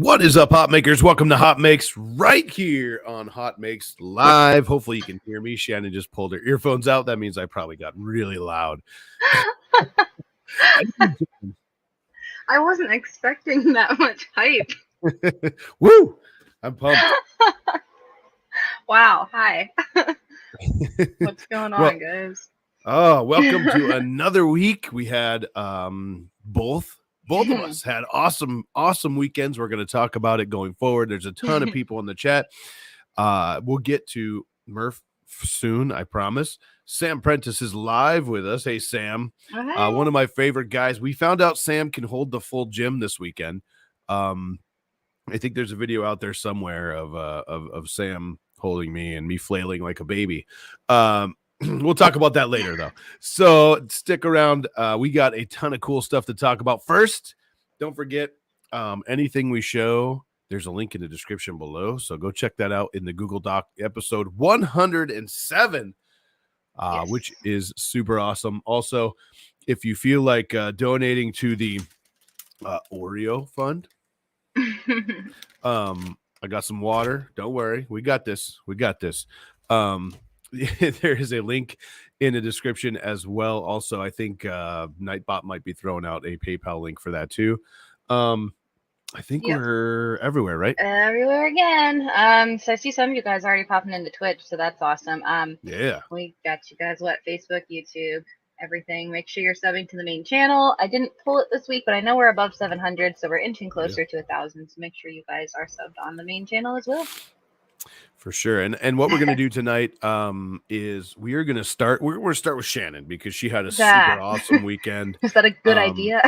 What is up, HotMakers? Welcome to HotMakes right here on HotMakes Live. Hopefully you can hear me. Shannon just pulled her earphones out. That means I probably got really loud. I wasn't expecting that much hype. Woo! I'm pumped. Wow. Hi. What's going on, guys? Oh, welcome to another week. We had both of us had awesome weekends. We're going to talk about it going forward. There's a ton of people in the chat. We'll get to Murf soon, I promise. Sam Prentice is live with us. Hey, Sam. One of my favorite guys. We found out Sam can hold the full gym this weekend. I think there's a video out there somewhere of Sam holding me and me flailing like a baby. We'll talk about that later, though. So stick around. We got a ton of cool stuff to talk about. First, don't forget anything we show. There's a link in the description below. So go check that out in the Google Doc episode 107, yes, which is super awesome. Also, if you feel like donating to the Oreo fund, I got some water. Don't worry. We got this. There is a link in the description as well. Also, I think Nightbot might be throwing out a PayPal link for that too. I think we're everywhere, right? Everywhere again. So I see some of you guys already popping into Twitch, so that's awesome. Yeah. We got you guys, Facebook, YouTube, everything. Make sure you're subbing to the main channel. I didn't pull it this week, but I know we're above 700, so we're inching closer to 1,000. So make sure you guys are subbed on the main channel as well. For sure. And what we're going to do tonight is we're going to start with Shannon because she had a super awesome weekend. Is that a good idea?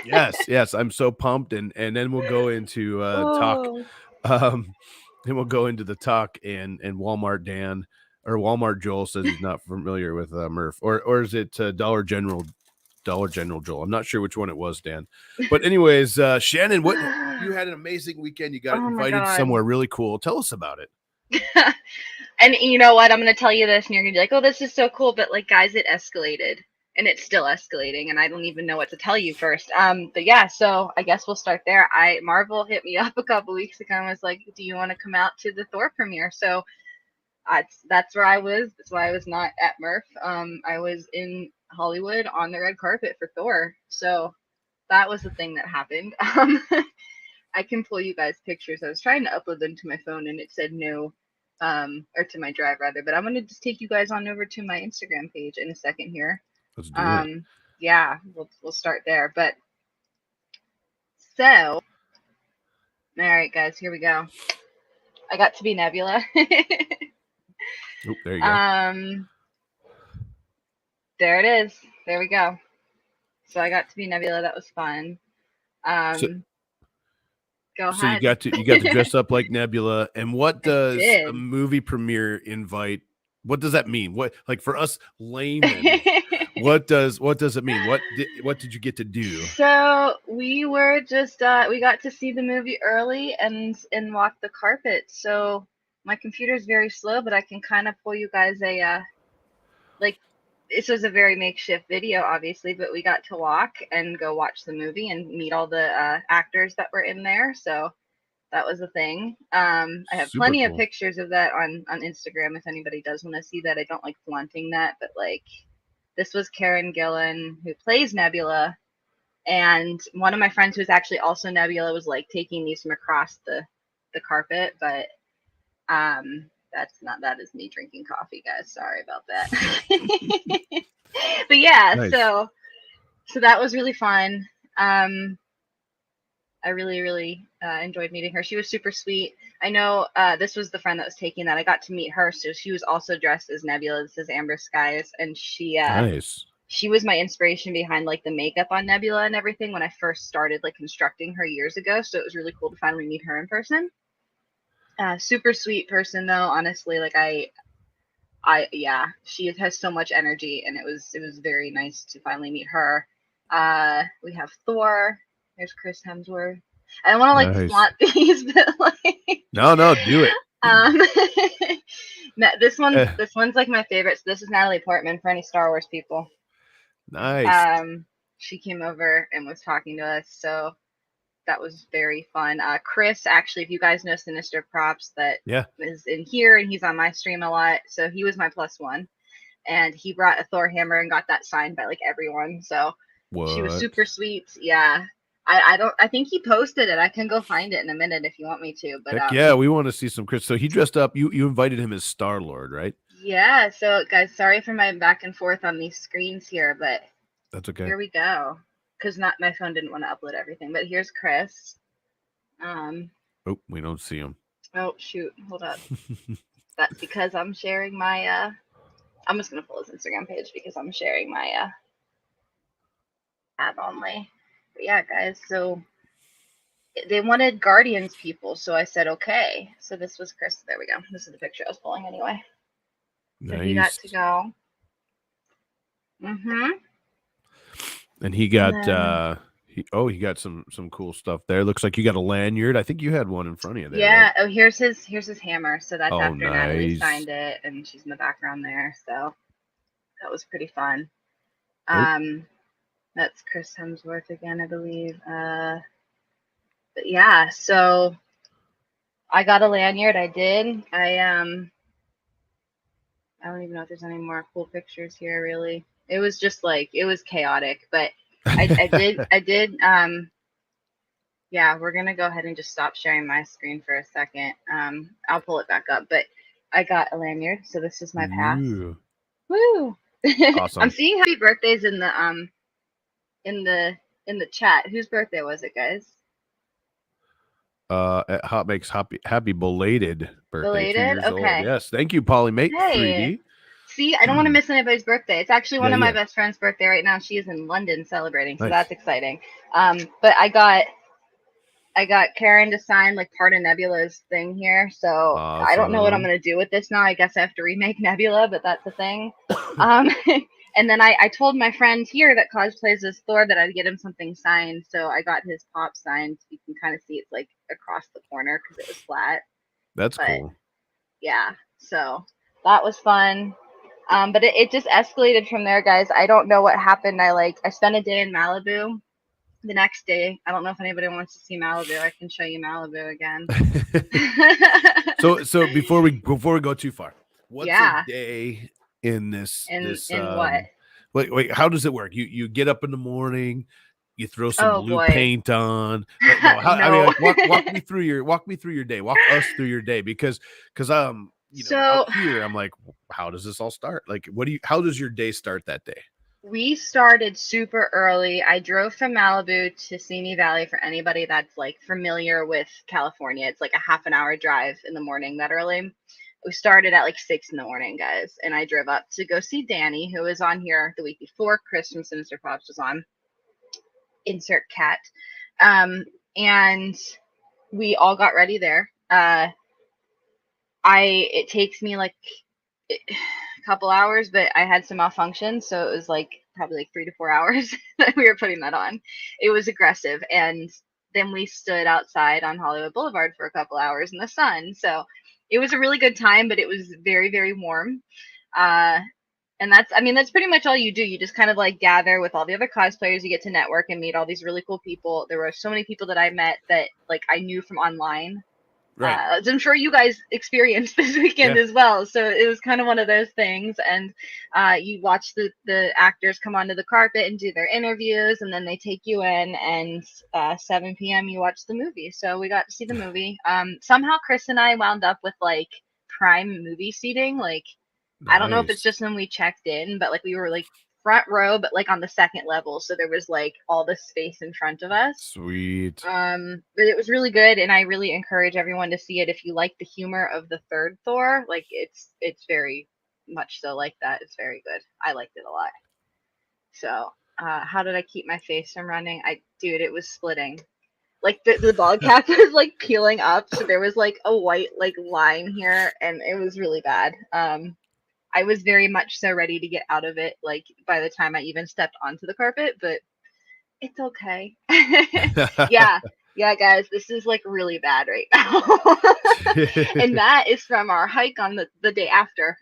Yes. I'm so pumped. And then we'll go into talk. Then we'll go into the talk and Walmart Dan or Walmart Joel says he's not familiar with Murf or is it Dollar General Joel? I'm not sure which one it was, Dan. But anyways, Shannon, you had an amazing weekend. You got invited somewhere really cool. Tell us about it. And you know what? I'm going to tell you this and you're going to be like, oh, this is so cool. But like, guys, it escalated and it's still escalating. And I don't even know what to tell you first. But yeah, so I guess we'll start there. Marvel hit me up a couple weeks ago and was like, do you want to come out to the Thor premiere? So that's where I was. That's why I was not at Murf. I was in Hollywood on the red carpet for Thor. So that was the thing that happened. I can pull you guys pictures. I was trying to upload them to my phone and it said no, or to my drive rather, but I'm going to just take you guys on over to my Instagram page in a second here. Let's do it. Yeah, we'll start there. But so, all right, guys, here we go. I got to be Nebula. Oh, there you go. There it is. There we go. So I got to be Nebula. That was fun. Go ahead. So you got to dress up like Nebula. And what does a movie premiere invite? What does that mean? What, like for us laymen, what does it mean? What did you get to do? So we were just we got to see the movie early and walk the carpet. So my computer is very slow, but I can kind of pull you guys this was a very makeshift video, obviously, but we got to walk and go watch the movie and meet all the actors that were in there. So that was a thing. I have plenty of pictures of that on Instagram if anybody does want to see that. I don't like flaunting that, but like this was Karen Gillan who plays Nebula. And one of my friends who's actually also Nebula was like taking these from across the carpet, but that is me drinking coffee, guys. Sorry about that. But yeah, nice. So that was really fun. I really enjoyed meeting her. She was super sweet. I know this was the friend that was taking that. I got to meet her, so she was also dressed as Nebula. This is Amber Skies, and she nice. She was my inspiration behind like the makeup on Nebula and everything when I first started like constructing her years ago. So it was really cool to finally meet her in person. Super sweet person though, honestly. Like she has so much energy, and it was very nice to finally meet her. We have Thor. There's Chris Hemsworth. I don't want to flaunt these, but like no, do it. This one's like my favorite. So this is Natalie Portman for any Star Wars people. Nice. She came over and was talking to us. So that was very fun. Chris, actually, if you guys know Sinister Props, that Yeah. is in here, and he's on my stream a lot, so he was my +1, and he brought a Thor hammer and got that signed by like everyone. So she was super sweet. Yeah. I think he posted it. I can go find it in a minute if you want me to. But heck yeah, we want to see some Chris. So he dressed up. You invited him as Star-Lord, right? Yeah. So guys, sorry for my back and forth on these screens here, but that's okay. Here we go. Because my phone didn't want to upload everything. But here's Chris. Oh, we don't see him. Oh shoot! Hold up. That's because I'm sharing my. I'm just gonna pull his Instagram page because I'm sharing my tab only. But yeah, guys. So they wanted Guardians people, so I said okay. So this was Chris. There we go. This is the picture I was pulling anyway. Nice. So he got to go. And he got he got some cool stuff there. Looks like you got a lanyard. I think you had one in front of you there. Yeah. Right? Oh, here's his hammer. So that's after nice. Natalie signed it, and she's in the background there. So that was pretty fun. That's Chris Hemsworth again, I believe. But yeah, so I got a lanyard. I did. I don't even know if there's any more cool pictures here. Really, it was just like it was chaotic, but I did. Yeah, we're gonna go ahead and just stop sharing my screen for a second. I'll pull it back up, but I got a lanyard, so this is my pass. Woo! Awesome. I'm seeing happy birthdays in the chat. Whose birthday was it, guys? At HotMakes, happy belated birthday. Belated? Okay. Old. Yes, thank you, Polymate 3D. See, I don't want to miss anybody's birthday. It's actually one of my best friend's birthday right now. She is in London celebrating, so that's exciting. But I got Karen to sign like part of Nebula's thing here, so awesome. I don't know what I'm gonna do with this now. I guess I have to remake Nebula, but that's a thing. And then I told my friend here that cosplays as Thor that I'd get him something signed, so I got his pop signed. You can kind of see it's like across the corner because it was flat. That's cool. Yeah, so that was fun. But it just escalated from there, guys. I don't know what happened. I spent a day in Malibu. The next day, I don't know if anybody wants to see Malibu. I can show you Malibu again. So before we go too far, what's a day in this? In what? Wait, how does it work? You get up in the morning, you throw some blue paint on. Walk me through your day. Walk us through your day because out here I'm like, how does this all start? Like, how does your day start that day? We started super early. I drove from Malibu to Simi Valley. For anybody that's like familiar with California, it's like a half an hour drive in the morning that early. We started at like 6 in the morning, guys, and I drove up to go see Danny, who was on here the week before. Chris from Sinister Pops was on. Insert cat. And we all got ready there. It takes me like a couple hours, but I had some malfunctions, so it was like probably like 3 to 4 hours that we were putting that on. It was aggressive, and then we stood outside on Hollywood Boulevard for a couple hours in the sun. So it was a really good time, but it was very, very warm. And that's pretty much all you do. You just kind of like gather with all the other cosplayers. You get to network and meet all these really cool people. There were so many people that I met that like I knew from online. Right. As I'm sure you guys experienced this weekend as well. So it was kind of one of those things. And you watch the actors come onto the carpet and do their interviews, and then they take you in, and 7 p.m. you watch the movie. So we got to see the movie. Somehow Chris and I wound up with like prime movie seating. Like, nice. I don't know if it's just when we checked in, but like we were like front row, but like on the second level, so there was like all the space in front of us. Sweet. But it was really good, and I really encourage everyone to see it if you like the humor of the third Thor. Like it's very much so like that. It's very good. I liked it a lot. So how did I keep my face from running? Dude, it was splitting. Like the ball cap was like peeling up, so there was like a white like line here, and it was really bad. I was very much so ready to get out of it, like by the time I even stepped onto the carpet, but it's okay. Yeah, guys, this is like really bad right now. And that is from our hike on the day after.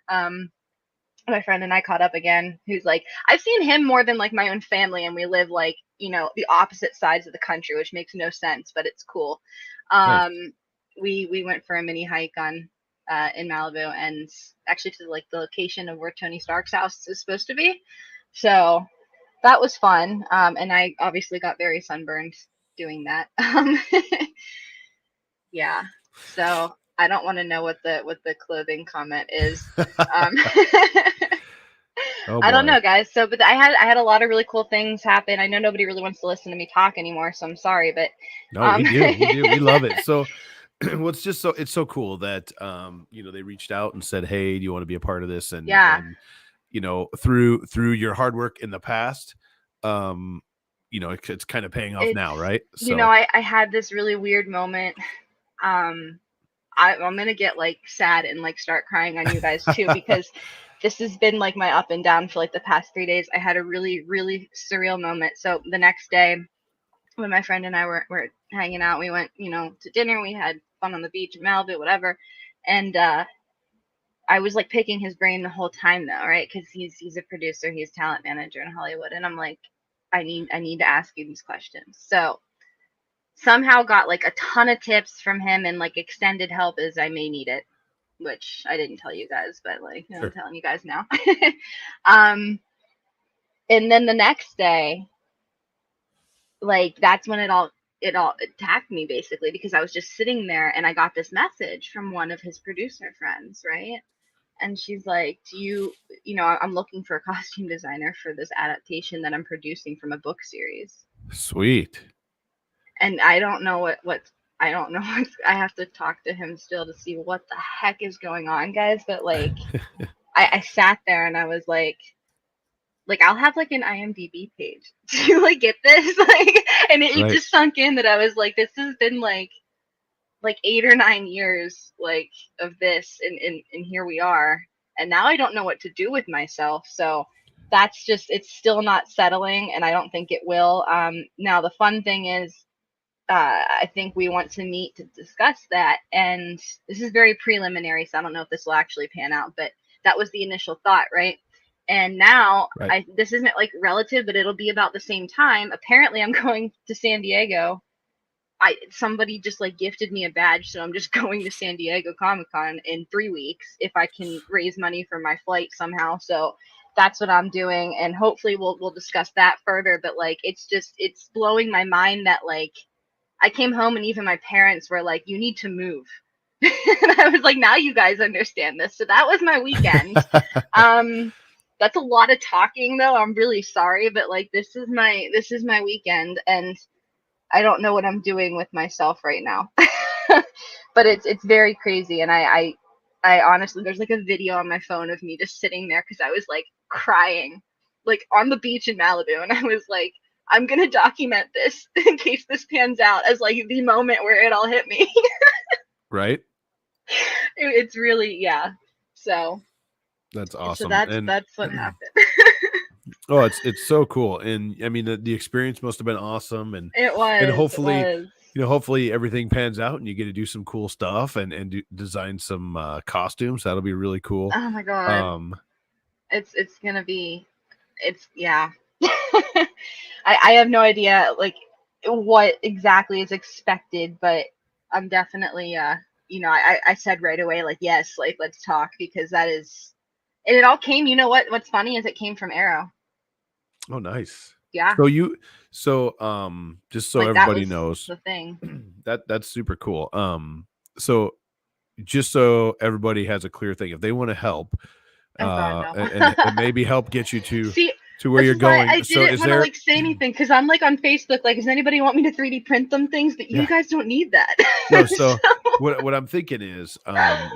my friend and I caught up again, who's like, I've seen him more than like my own family, and we live like, the opposite sides of the country, which makes no sense, but it's cool. Nice. We went for a mini hike on in Malibu, and actually to like the location of where Tony Stark's house is supposed to be. So that was fun. And I obviously got very sunburned doing that. Yeah. So I don't want to know what the clothing comment is. Oh, I don't boy. know, guys. So, but I had a lot of really cool things happen. I know nobody really wants to listen to me talk anymore, so I'm sorry, but No, we do. We do. We love it. So it's so cool that they reached out and said, "Hey, do you want to be a part of this?" And yeah, through your hard work in the past, it's kind of paying off now, right? So I had this really weird moment. I'm gonna get like sad and like start crying on you guys too, because this has been like my up and down for like the past 3 days. I had a really, really surreal moment. So the next day, when my friend and I were hanging out, we went, to dinner. We had fun on the beach in Malibu, whatever. And I was like picking his brain the whole time though, right? Because he's a producer, he's talent manager in Hollywood, and I'm like, I need to ask you these questions. So somehow got like a ton of tips from him and like extended help as I may need it, which I didn't tell you guys, but like, sure. I'm telling you guys now. And then the next day, like that's when it all attacked me basically, because I was just sitting there and I got this message from one of his producer friends, right? And she's like, I'm looking for a costume designer for this adaptation that I'm producing from a book series. Sweet. And I don't know what I don't know. I have to talk to him still to see what the heck is going on, guys. But like, I sat there and I was like I'll have like an IMDb page to like get this, like, and it Right. just sunk in that I was like, this has been like 8 or 9 years like of this, and here we are, and now I don't know what to do with myself. So that's just, it's still not settling, and I don't think it will. Now the fun thing is, I think we want to meet to discuss that. And this is very preliminary, so I don't know if this will actually pan out, but that was the initial thought, right? And now, Right. this isn't like relative, but it'll be about the same time. Apparently, I'm going to San Diego. Somebody just like gifted me a badge, so I'm just going to San Diego Comic-Con in 3 weeks if I can raise money for my flight somehow. So that's what I'm doing, and hopefully we'll discuss that further. But like, it's blowing my mind that like I came home and even my parents were like, you need to move. And I was like, now you guys understand this. So that was my weekend. That's a lot of talking though. I'm really sorry, but like this is my weekend, and I don't know what I'm doing with myself right now. But it's very crazy, and I honestly, there's like a video on my phone of me just sitting there because I was like crying, like on the beach in Malibu, and I was like, I'm gonna document this in case this pans out as like the moment where it all hit me. Right. It's really, yeah. So That's so awesome. that's And what happened. oh, it's so cool. And I mean, the experience must have been awesome. And It was. hopefully, hopefully everything pans out and you get to do some cool stuff and design some costumes. That'll be really cool. Oh my god. It's gonna be. Yeah. I have no idea like what exactly is expected, but I'm definitely I said right away like, yes, like let's talk, because that is, and it all came, what's funny is it came from Arrow. Oh, nice. Yeah. Just so Like that everybody was knows, the thing. that's super cool. So just so everybody has a clear thing, if they want to help, Oh god, no. and maybe help get you See, to where this you're is why going. I So didn't is want to there? like say anything, because I'm like on Facebook, like, does anybody want me to 3D print them things? But you Yeah. guys don't need that. No. So what I'm thinking is,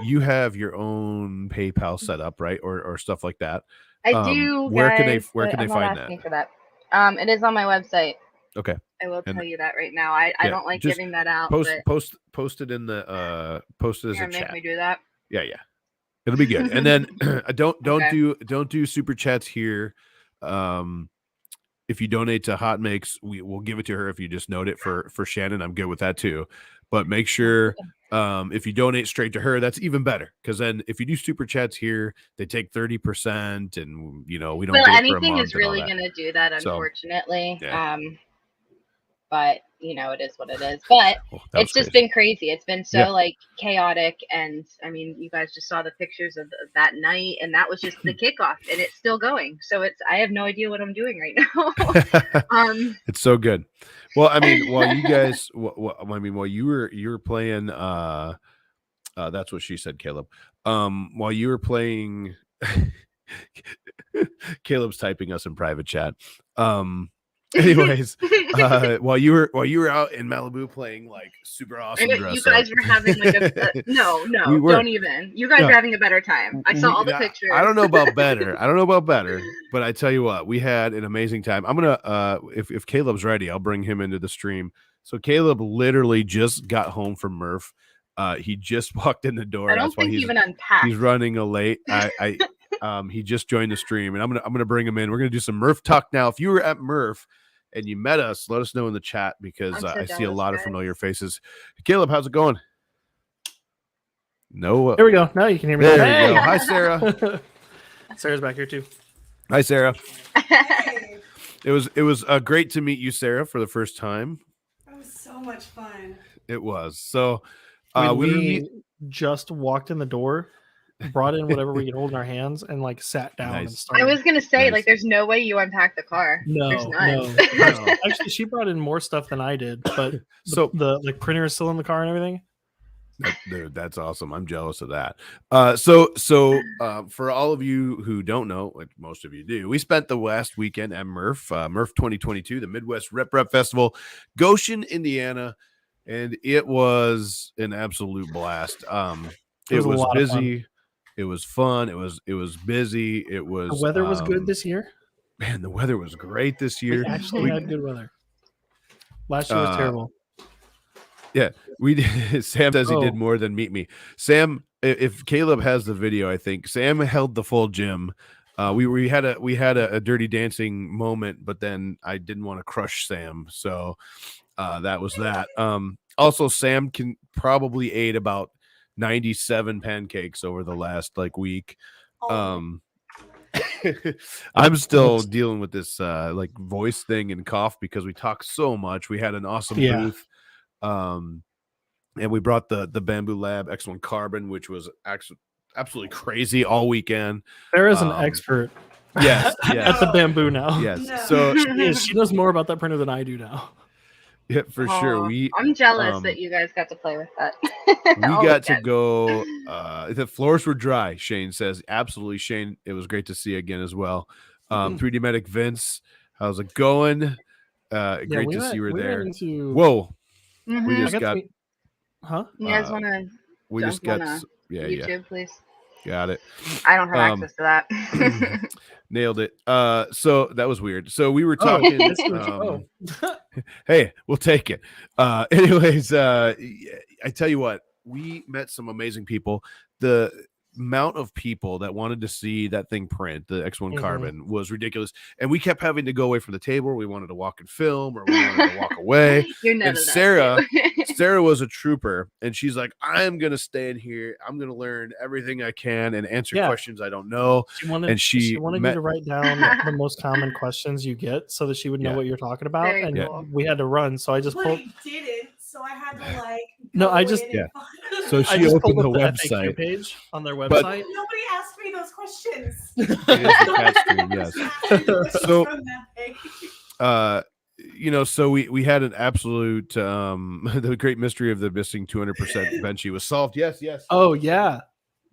you have your own PayPal set up, right, or stuff like that. I do, Where can guys, they I'm not find that? asking for that. It is on my website. Okay. I will And tell you that right now. I yeah, don't like just giving that out, but post it in the post it as you're a gonna make chat. me do that. Yeah. It'll be good. And then don't Okay. do super chats here. If you donate to HotMakes, we'll give it to her. If you just note it for Shannon, I'm good with that too. But make sure If you donate straight to her, that's even better, because then if you do super chats here, they take 30%, and we don't do it for a anything month is really going to do that, unfortunately. So, yeah. But it is what it is. But it's just been crazy. It's been so chaotic, and I mean, you guys just saw the pictures of that night, and that was just the kickoff, and it's still going. So I have no idea what I'm doing right now. It's so good. Well, I mean, while you guys, while you were playing, that's what she said, Caleb. While you were playing, Caleb's typing us in private chat. Anyways, while you were out in Malibu playing like super awesome dress you guys were having like no, don't even. You guys were having a better time. I saw all the pictures. I don't know about better, but I tell you what, we had an amazing time. I'm gonna if Caleb's ready, I'll bring him into the stream. So Caleb literally just got home from Murf. He just walked in the door. I don't think he's even unpacked. He's running a late. He just joined the stream, and I'm gonna bring him in. We're gonna do some Murf talk now. If you were at Murf and you met us, let us know in the chat, because I see a lot of familiar faces. Caleb, how's it going? No, there we go. Now you can hear me. There you go. Hi, Sarah. Sarah's back here too. Hi, Sarah. It was great to meet you, Sarah, for the first time. It was so much fun. It was. So we just walked in the door, brought in whatever we could hold in our hands, and like sat down and started. I was gonna say, like, there's no way you unpack the car. No. Actually, she brought in more stuff than I did, but the like printer is still in the car and everything. Dude, that's awesome. I'm jealous of that. So for all of you who don't know, like most of you do, we spent the last weekend at Murf 2022, the Midwest Rep Festival, Goshen, Indiana, and it was an absolute blast. It was busy. It was fun. It was busy. It was. The weather was good this year. Man, the weather was great this year. We actually had good weather. Last year was terrible. Yeah, we did. Sam says he did more than meet me. Sam, if Caleb has the video, I think Sam held the full gym. We had a Dirty Dancing moment, but then I didn't want to crush Sam, so that was that. Also, Sam can probably ate about 97 pancakes over the last week. I'm still dealing with this voice thing and cough because we talk so much. We had an awesome booth. And we brought the Bamboo Lab X1 Carbon, which was absolutely crazy all weekend. There is an expert yes. at the Bamboo now. Yes. No. So she knows more about that printer than I do now. Yeah, for sure. I'm jealous that you guys got to play with that. We got to go. The floors were dry, Shane says. Absolutely, Shane. It was great to see you again as well. 3D Medic Vince, how's it going? Great to see you were there. Whoa. Mm-hmm. We just got. You guys want to? We just got. YouTube, please. Got it. I don't have access to that. Nailed it. So that was weird. So we were talking. Hey, we'll take it. Anyways, I tell you what, we met some amazing people. The amount of people that wanted to see that thing print, the X1 Carbon, was ridiculous, and we kept having to go away from the table. We wanted to walk and film, or we wanted to walk away. And Sarah was a trooper, and she's like, I'm gonna stay in here, I'm gonna learn everything I can and answer questions I don't know. She wanted you to write down the most common questions you get so that she would know what you're talking about. And we had to run, so I just pulled. I didn't, so I had to So she opened the website page on their website. Nobody asked me those questions. So we had an absolute the great mystery of the missing 200% Benchy was solved. Yes. Oh yeah,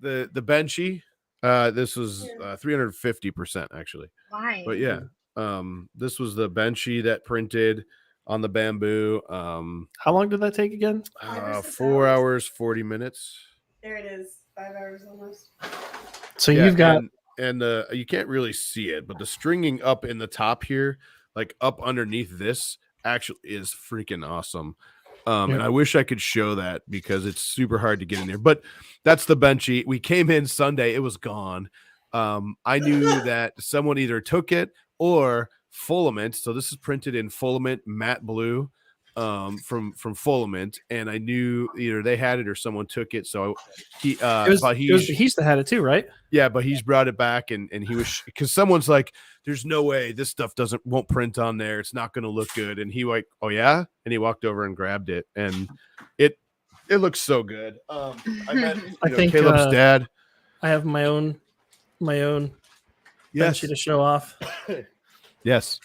the Benchy. This was 350% actually. Why? But this was the Benchy that printed on the Bamboo. How long did that take again? 4 hours 40 minutes. There it is. 5 hours almost. So you've got and you can't really see it, but the stringing up in the top here, like up underneath this, actually is freaking awesome. And I wish I could show that because it's super hard to get in there. But that's the Benchy. We came in Sunday, it was gone. I knew that someone either took it or Fulament. So this is printed in Fulament matte blue. from Fulament, and I knew either they had it or someone took it. So he he's had it too, right? Yeah, but he's brought it back, and he was, because someone's like, "There's no way this stuff won't print on there. It's not going to look good." And he like, "Oh yeah," and he walked over and grabbed it, and it looks so good. I met I think Caleb's dad. I have my own Yes, to show off. Yes.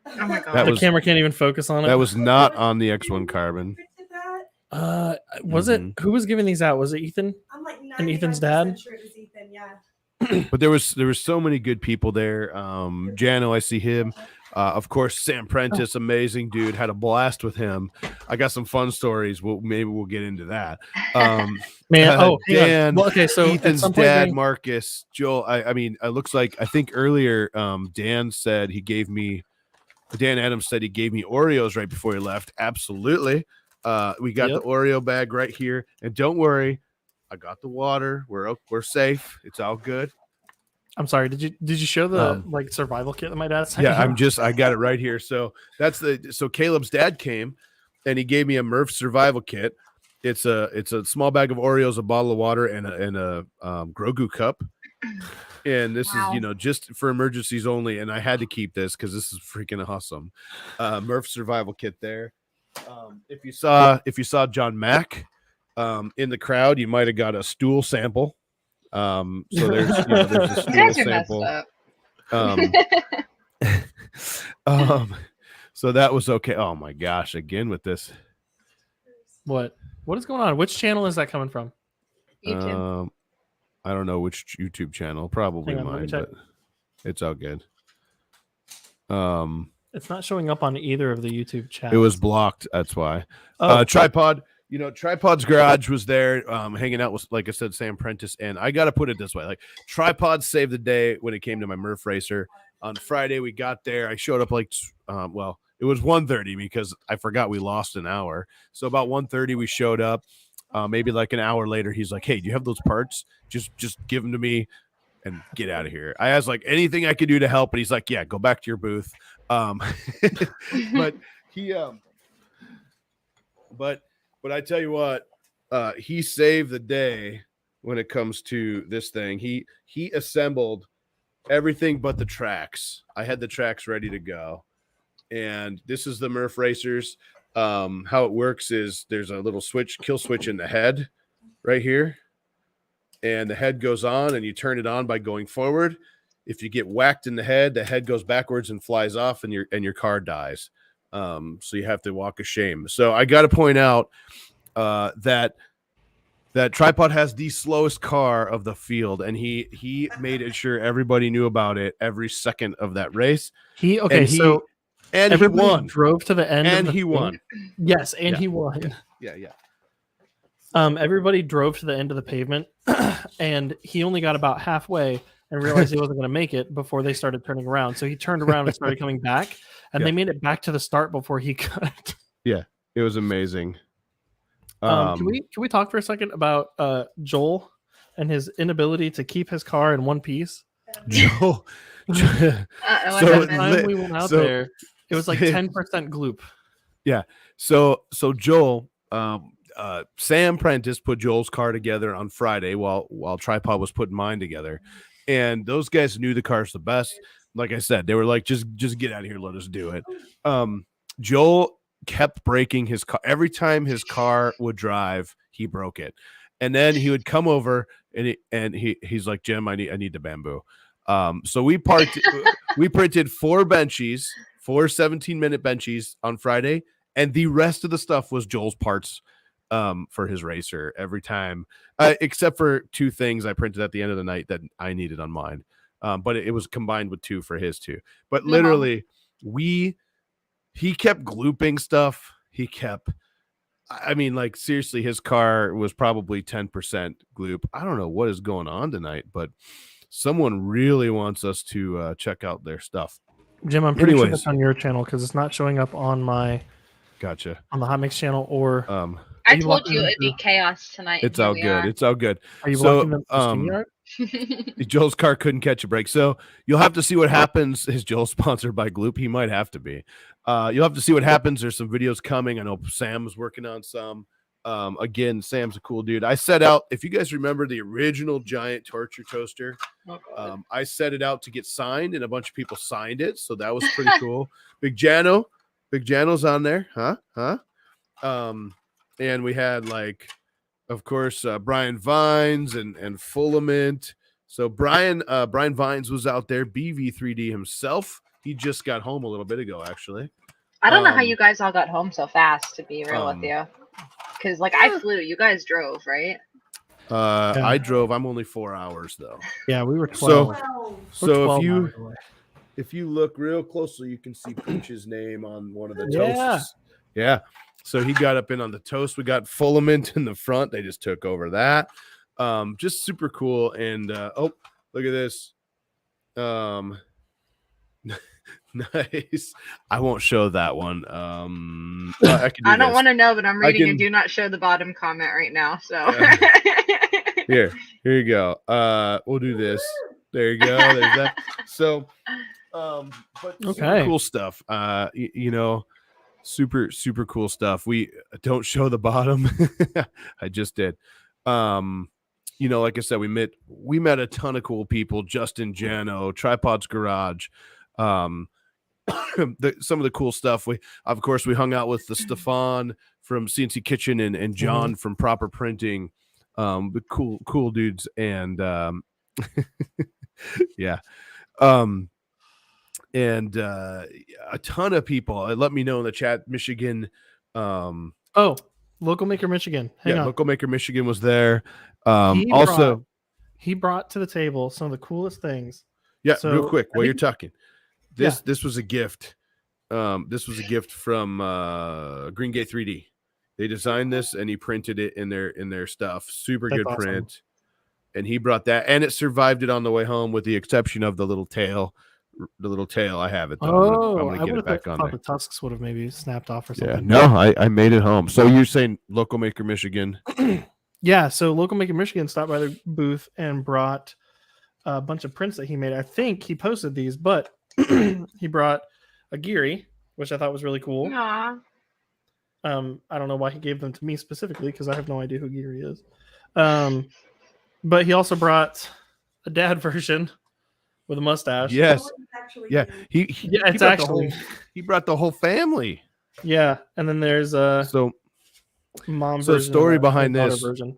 Oh my god, The camera can't even focus on it. That was not on the X1 Carbon. Was it? Who was giving these out? Was it Ethan? I'm like and Ethan's dad. sure it was Ethan, yeah. But there was so many good people there. Jano, I see him. Of course, Sam Prentice, amazing dude. Had a blast with him. I got some fun stories. Maybe we'll get into that. Dan. Well, okay, so Ethan's dad, Marcus, Joel. I mean, it looks like, I think earlier, Dan Adams said he gave me Oreos right before he left. Absolutely. We got the Oreo bag right here, and don't worry, I got the water. We're safe. It's all good. I'm sorry. Did you show the survival kit that my dad sent? Yeah, I got it right here. So so Caleb's dad came, and he gave me a Murf survival kit. It's a small bag of Oreos, a bottle of water, and a Grogu cup. And this is, just for emergencies only. And I had to keep this because this is freaking awesome. Murf survival kit there. If you saw John Mack in the crowd, you might have got a stool sample. So there's a stool sample. So that was okay. Oh my gosh, again with this. What is going on? Which channel is that coming from? YouTube. I don't know which YouTube channel, probably mine, but it's all good. It's not showing up on either of the YouTube channels. It was blocked, that's why. Tripod, Tripod's Garage was there, hanging out with, like I said, Sam Prentice, and I got to put it this way, like, Tripod saved the day when it came to my Murf Racer. On Friday, we got there. I showed up it was 1:30 because I forgot we lost an hour. So about 1:30, we showed up. Maybe like an hour later, he's like, "Hey, do you have those parts? Just give them to me and get out of here." I asked like anything I could do to help, and he's like, "Yeah, go back to your booth." But he, but I tell you what, he saved the day when it comes to this thing. He assembled everything but the tracks. I had the tracks ready to go, and this is the Murf Racers. How it works is there's a little kill switch in the head right here, and the head goes on, and you turn it on by going forward. If you get whacked in the head goes backwards and flies off, and your car dies. So you have to walk of shame. So I got to point out that Tripod has the slowest car of the field, and he made sure everybody knew about it every second of that race. He won. Drove to the end, and he won. Yes, and he won. Yeah. Everybody drove to the end of the pavement, and he only got about halfway and realized he wasn't going to make it before they started turning around. So he turned around and started coming back, and they made it back to the start before he could. Yeah, it was amazing. Can we talk for a second about Joel and his inability to keep his car in one piece? Joel. So the time we went out there, it was like 10% gloop. Yeah. So Joel, Sam Prentice put Joel's car together on Friday while Tripod was putting mine together, and those guys knew the cars the best. Like I said, they were like, just get out of here, let us do it. Joel kept breaking his car. Every time his car would drive, he broke it, and then he would come over and he's like, "Jim, I need the bamboo." So we printed 4 benchies, 4 17-minute benchies on Friday, and the rest of the stuff was Joel's parts for his racer every time, except for 2 things I printed at the end of the night that I needed on mine. But it was combined with 2 for his too. But literally, he kept glooping stuff. Seriously, his car was probably 10% gloop. I don't know what is going on tonight, but someone really wants us to check out their stuff. Jim, I'm pretty sure it's on your channel because it's not showing up on my Gotcha. On the HotMakes channel or I you told walking you them it'd be through- chaos tonight. It's and here all we good. are. It's all good. Are you So, walking them to the StreamYard? Joel's car couldn't catch a break. So you'll have to see what happens. Is Joel sponsored by Gloop? He might have to be. You'll have to see what happens. There's some videos coming. I know Sam's working on some. Again, Sam's a cool dude. I set out, if you guys remember the original giant torture toaster, I set it out to get signed, and a bunch of people signed it. So that was pretty cool. Big Jano's on there. Huh? And we had, like, of course, Brian Vines and Fulament. So Brian Vines was out there, BV3D himself. He just got home a little bit ago, actually. I don't know how you guys all got home so fast, to be real with you. Because, like, I flew. You guys drove, right? I drove. I'm only 4 hours, though. Yeah, we were 12. So 12 if you hours away. if you look real closely, you can see Pooch's name on one of the Yeah. toasts. Yeah. So he got up in on the toast. We got Fulament in the front. They just took over that. Just super cool. And oh, look at this. Nice. I won't show that one. I don't want to know, but I'm reading can- a do not show the bottom comment right now. So Here you go. We'll do this. There you go. There's that. So, but super cool stuff. You know, super cool stuff. We don't show the bottom. I just did. You know, like I said, we met a ton of cool people. Justin Jano, Tripods Garage. Some of the cool stuff. We hung out with the Stefan from CNC Kitchen and John from Proper Printing. The cool dudes, and yeah. And a ton of people. Let me know in the chat. Michigan. Local Maker Michigan. Hang on. Local Maker Michigan was there. He brought to the table some of the coolest things. Yeah, So, real quick while you're talking. This Yeah. was a gift. This was a gift from Green Gate 3D. They designed this and he printed it in their stuff. Super That's good awesome. print. And he brought that, and it survived it on the way home, with the exception of the little tail. The little tail, I have it though. I'm gonna get it back on thought there. the tusks would have maybe snapped off or Yeah, something. no, I made it home. So you're saying Local Maker Michigan? Yeah, so Local Maker Michigan stopped by the booth and brought a bunch of prints that he made. I think he posted these, but he brought a Geary, which I thought was really cool. Aw. I don't know why he gave them to me specifically, because I have no idea who Geary is. But he also brought a dad version with a mustache. Yes. Yeah. He Yeah, it's brought actually he brought the whole family. yeah. And then there's a So mom So version story and a behind daughter this. version.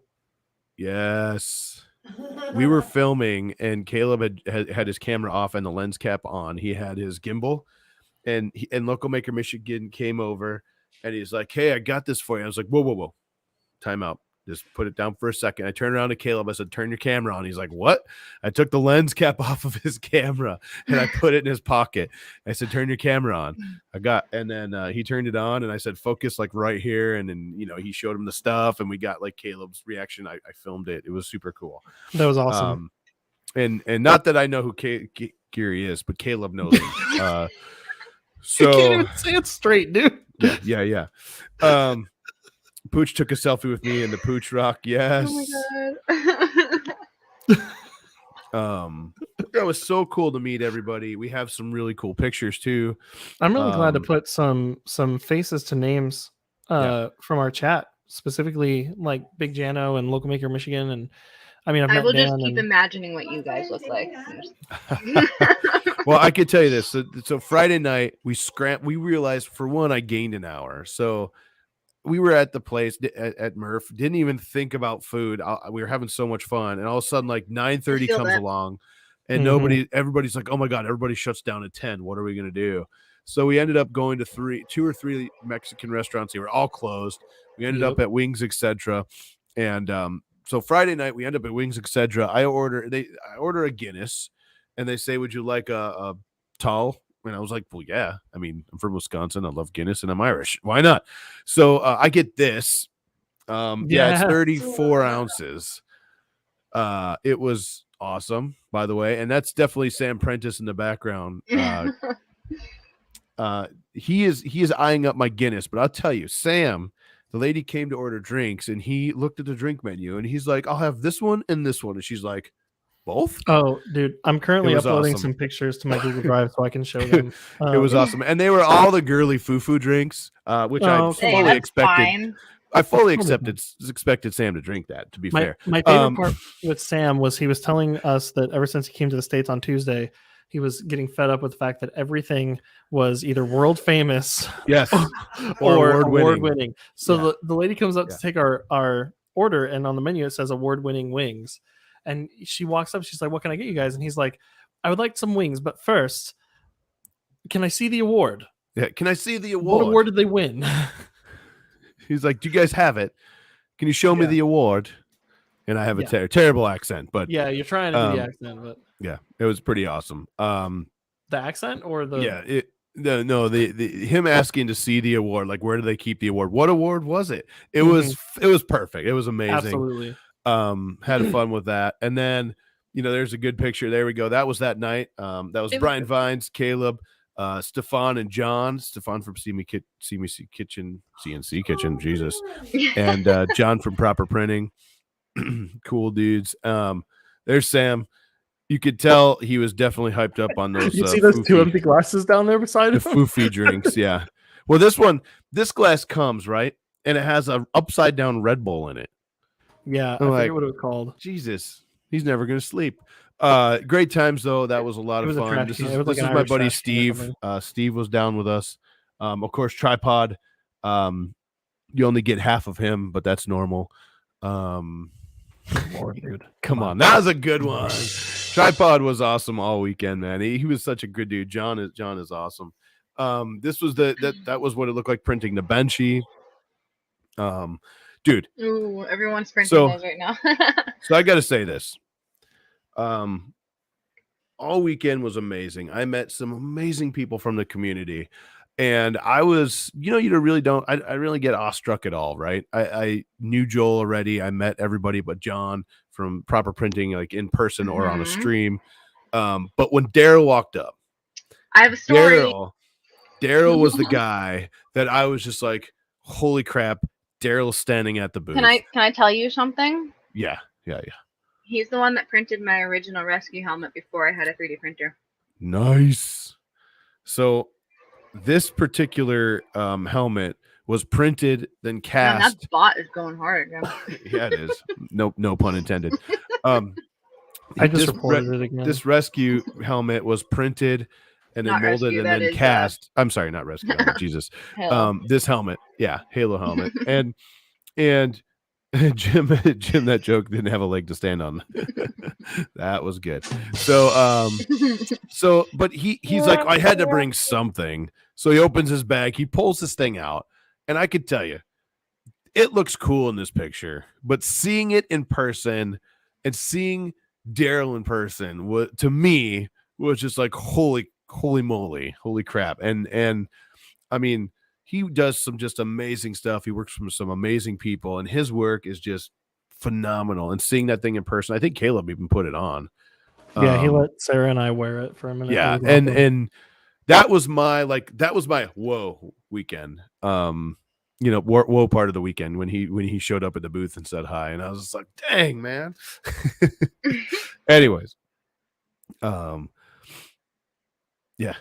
yes. We were filming, and Caleb had his camera off and the lens cap on. He had his gimbal, and Local Maker Michigan came over, and he's like, "Hey, I got this for you." I was like, "Whoa, time out. Just put it down for a second." I turned around to Caleb. I said, "Turn your camera on." He's like, "What?" I took the lens cap off of his camera and I put it in his pocket. I said, "Turn your camera on." And then he turned it on, and I said, "Focus like right here." And then, you know, he showed him the stuff, and we got like Caleb's reaction. I filmed it. It was super cool. That was awesome. And not that I know who Geary is, but Caleb knows him. You can't So even say it straight, dude. yeah. Pooch took a selfie with me in the Pooch Rock. Yes. Oh my god. That was so cool to meet everybody. We have some really cool pictures too. I'm really glad to put some faces to names from our chat, specifically like Big Jano and Local Maker Michigan. And I mean, I will just Dan keep and- imagining what you guys look like. Well, I could tell you this. So Friday night we realized, for one, I gained an hour. So we were at the place at Murf, didn't even think about food. We were having so much fun, and all of a sudden, like 9:30 feel comes that. along, and everybody's like, "Oh my god, everybody shuts down at 10. What are we gonna do?" So we ended up going to two or three Mexican restaurants. They were all closed. We ended up at Wings, etc. And so Friday night we end up at Wings, etc. I order a Guinness, and they say, "Would you like a tall?" And I was like, "Well, yeah. I mean, I'm from Wisconsin. I love Guinness, and I'm Irish. Why not?" So I get this. It's 34 ounces. It was awesome, by the way, and that's definitely Sam Prentice in the background. He is eyeing up my Guinness, but I'll tell you, Sam, the lady came to order drinks, and he looked at the drink menu, and he's like, "I'll have this one and this one," and she's like, "Both?" Oh, dude, I'm currently It was uploading awesome. some pictures to my Google Drive so I can show them. It was awesome, and they were all the girly foo drinks, which I okay. Hey, fully that's expected. fine. I fully Totally expected Sam to drink that. To be My fair, favorite part with Sam was he was telling us that ever since he came to the States on Tuesday, he was getting fed up with the fact that everything was either world famous yes, or award-winning. award-winning. So Yeah. the lady comes up Yeah. to take our order, and on the menu it says award-winning wings. And she walks up, she's like, "What can I get you guys?" And he's like, "I would like some wings, but first, can I see the award? Yeah, can I see the What award? award did they win?" He's like, "Do you guys have it? Can you show me Yeah. the award?" And I have a Yeah. terrible accent, but Yeah, you're trying to do the accent, but yeah, it was pretty awesome. the accent or the Yeah, the him asking to see the award, like where do they keep the award? What award was it? It was perfect. It was amazing. Absolutely. Had fun with that, and then there's a good picture. There we go. That was that night. That was Brian Vines, Caleb, Stefan, and John. Stefan from CNC Kitchen, Jesus, and John from Proper Printing. Cool dudes. There's Sam. You could tell he was definitely hyped up on those. You see those two foofy- empty glasses down there beside the him? foofy drinks. Yeah. Well, this glass comes right, and it has a upside down Red Bull in it. Yeah, I'm I like, forget what it was called. Jesus, he's never gonna sleep. Great times though. That was a lot It of was a fun. trash This can. is It was like this an is my Irish buddy trash can or Steve. Steve was down with us. Of course, Tripod. You only get half of him, but that's normal. Lord, dude. Come on, that was a good one. Tripod was awesome all weekend, man. He was such a good dude. John is awesome. This was that was what it looked like printing the Benchy. Dude. Ooh, everyone's printing So- those right now. So I got to say this. All weekend was amazing. I met some amazing people from the community, and I was, you really don't. I really get awestruck at all, right? I knew Joel already. I met everybody but John from Proper Printing, like in person or on a Mhm. stream. But when Daryl walked up, I have a story. Daryl was the guy that I was just like, holy crap! Daryl's standing at the booth. Can I tell you something? Yeah. He's the one that printed my original rescue helmet before I had a 3D printer. Nice. So this particular helmet was printed, then Man, cast. that bot is going hard. Yeah. Yeah, it is. No pun intended. I just this reported it again. This rescue helmet was printed and then Not molded rescue, and that then is, cast. I'm sorry, not rescue helmet. Jesus. Hell. This helmet, yeah, Halo helmet, and Jim, that joke didn't have a leg to stand on. That was good. So, but he's like, I had to bring something. So he opens his bag, he pulls this thing out, and I could tell you, it looks cool in this picture, but seeing it in person and seeing Daryl in person, to me, was just like, holy moly, holy crap. And I mean, he does some just amazing stuff. He works with some amazing people, and his work is just phenomenal. And seeing that thing in person, I think Caleb even put it on. Yeah, he let Sarah and I wear it for a minute. Yeah, It was awesome. and that was my whoa weekend. Whoa part of the weekend when he showed up at the booth and said hi, and I was just like, dang, man. Anyways, yeah.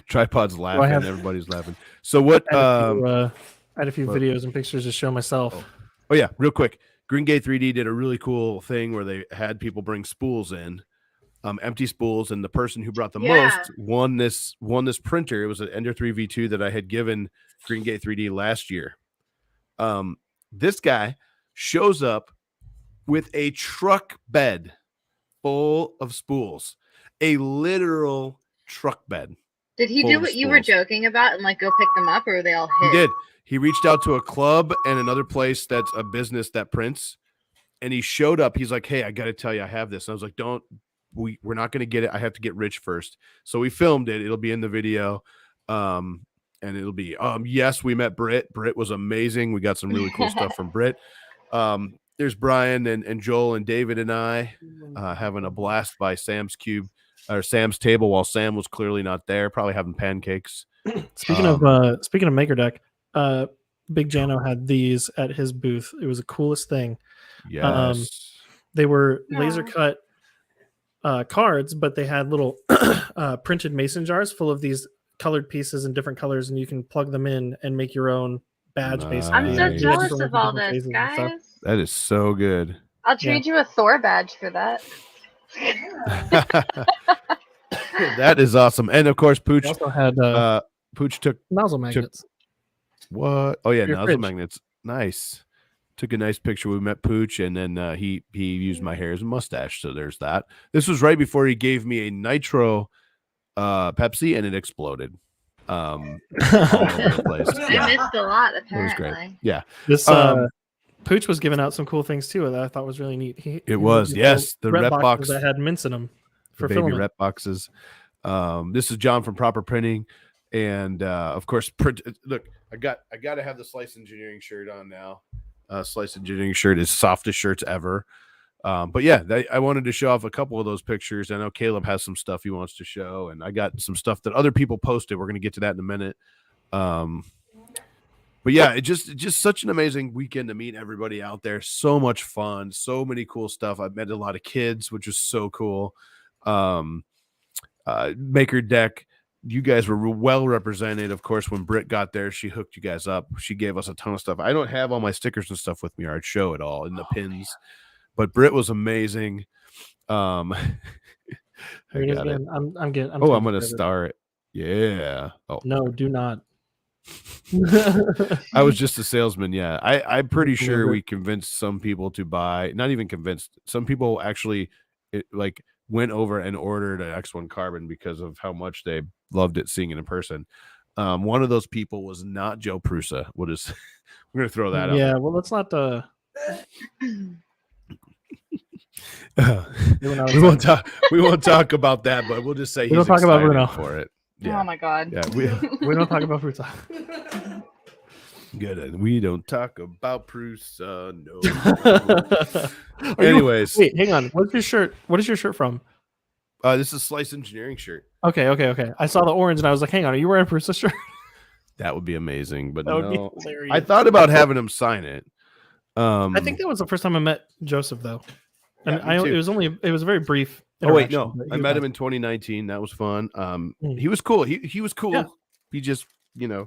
Tripod's laughing, everybody's laughing. So what? I had a few videos and pictures to show myself. Oh yeah, real quick. Green Gate 3D did a really cool thing where they had people bring spools in, empty spools, and the person who brought the most won this printer. It was an Ender 3 V2 that I had given Green Gate 3D last year. This guy shows up with a truck bed full of spools, a literal truck bed. Did he do what you were joking about and like go pick them up, or were they all his? He did. He reached out to a club and another place that's a business that prints, and he showed up. He's like, hey, I got to tell you, I have this. And I was like, we're not going to get it. I have to get rich first. So we filmed it. It'll be in the video. And it'll be, yes, we met Britt. Britt was amazing. We got some really cool stuff from Britt. There's Brian and Joel and David and I having a blast by Sam's Sam's table while Sam was clearly not there, probably having pancakes. Speaking of Maker Deck, Big Jano had these at his booth. It was the coolest thing. Yes. They were Aw. laser cut cards, but they had little printed mason jars full of these colored pieces in different colors, and you can plug them in and make your own badge. Basically, I'm so Nice. jealous Different of all different this, phases and stuff. guys. That is so good. I'll trade you a Thor badge for that. Yeah. That is awesome. And of course, Pooch. We also had Pooch took nozzle magnets. what? Oh yeah, Your nozzle fridge. magnets. Nice. Took a nice picture. We met Pooch, and then he used my hair as a mustache. So there's that. This was right before he gave me a nitro Pepsi, and it exploded. All over the place. I Yeah, missed a lot, it was great. apparently. Yeah, This Pooch was giving out some cool things too that I thought was really neat. He was, these yes, little the rep box boxes that had mints in them for the baby filament. rep boxes. This is John from Proper Printing, and of course, look, I got to have the Slice Engineering shirt on now. Slice Engineering shirt is softest shirts ever. But yeah, I wanted to show off a couple of those pictures. I know Caleb has some stuff he wants to show, and I got some stuff that other people posted. We're going to get to that in a minute. But yeah, it just such an amazing weekend to meet everybody out there. So much fun, so many cool stuff. I met a lot of kids, which was so cool. Maker Deck, you guys were well represented. Of course, when Britt got there, she hooked you guys up. She gave us a ton of stuff. I don't have all my stickers and stuff with me, or I'd show it all in the pins. But Britt was amazing. I Here it is got it. again. I'm getting. I'm gonna star it. Yeah. Oh, No, do not. I was just a salesman. Yeah, I'm pretty Yeah, sure but- we convinced some people to buy. Not even convinced. Some people actually went over and ordered an X1 Carbon because of how much they loved it seeing it in person. One of those people was not Joe Prusa. We're gonna throw that out. Yeah, well, let's not. We won't talk about that, but we'll just say We he's don't talk about excited Bruno. for it. Yeah, Oh my god. yeah, We don't talk about fruits. good. And we don't talk about Prusa. No. Are you- Anyways, wait, hang on. What's your shirt? What is your shirt from? this is Slice Engineering shirt. Okay. I saw the orange and I was like, hang on, are you wearing a Prusa shirt? That would be amazing, but That would be no. hilarious. I thought about having him sign it. I think that was the first time I met Joseph, though. And Yeah, me too. it was a very brief. Oh wait, interaction, no, but he I was met nice. him in 2019. That was fun. Mm. He was cool. He was cool. Yeah. He just, I don't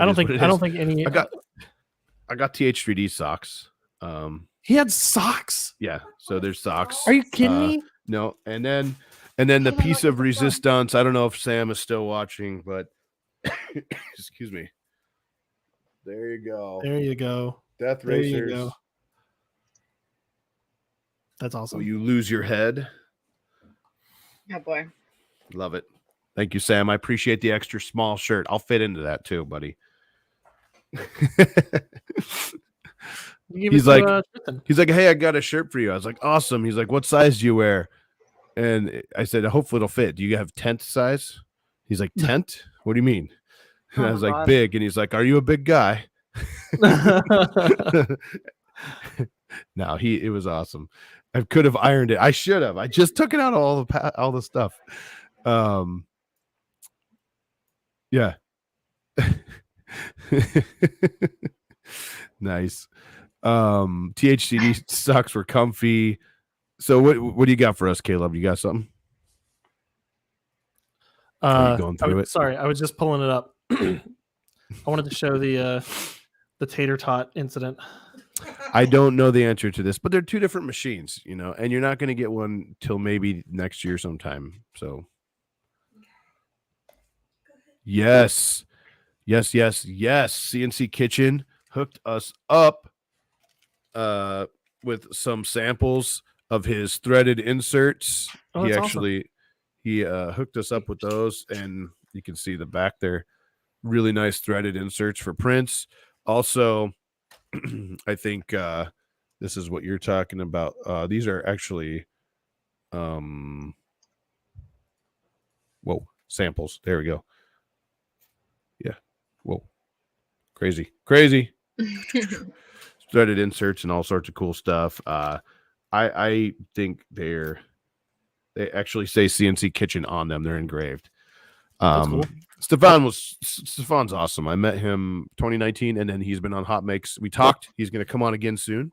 it is think what it I don't is. think any. I got TH3D socks. He had socks. Yeah. So there's socks. Are you kidding me? No, and then the piece of resistance. I don't know if Sam is still watching, but excuse me. There you go. There you go. Death There you Racers. go. That's awesome. Will you lose your head? Oh boy. Love it. Thank you, Sam. I appreciate the extra small shirt. I'll fit into that too, buddy. You give He's it to, like- Tristan. He's like, hey, I got a shirt for you. I was like, awesome. He's like, what size do you wear? And I said, hopefully it'll fit. Do you have tent size? He's like, tent? What do you mean? And I Oh, was like, God. big. And he's like, are you a big guy? No, it was awesome. I could have ironed it. I should have. I just took it out of all the stuff. Yeah. Nice. THCD socks were comfy. So what do you got for us, Caleb? You got something? Are you going through it? Sorry, I was just pulling it up. I wanted to show the tater tot incident. I don't know the answer to this, but they're two different machines, and you're not going to get one till maybe next year sometime. So yes. CNC Kitchen hooked us up with some samples of his threaded inserts. Oh, he that's actually he hooked us up with those, and you can see the back there. Really nice threaded inserts for prints. Also, I think this is what you're talking about. These are actually samples. There we go. Yeah. Whoa. Crazy. Threaded inserts and all sorts of cool stuff. I think they actually say CNC Kitchen on them. They're engraved. That's cool. Stefan's awesome. I met him 2019, and then he's been on HotMakes. We talked. He's going to come on again soon,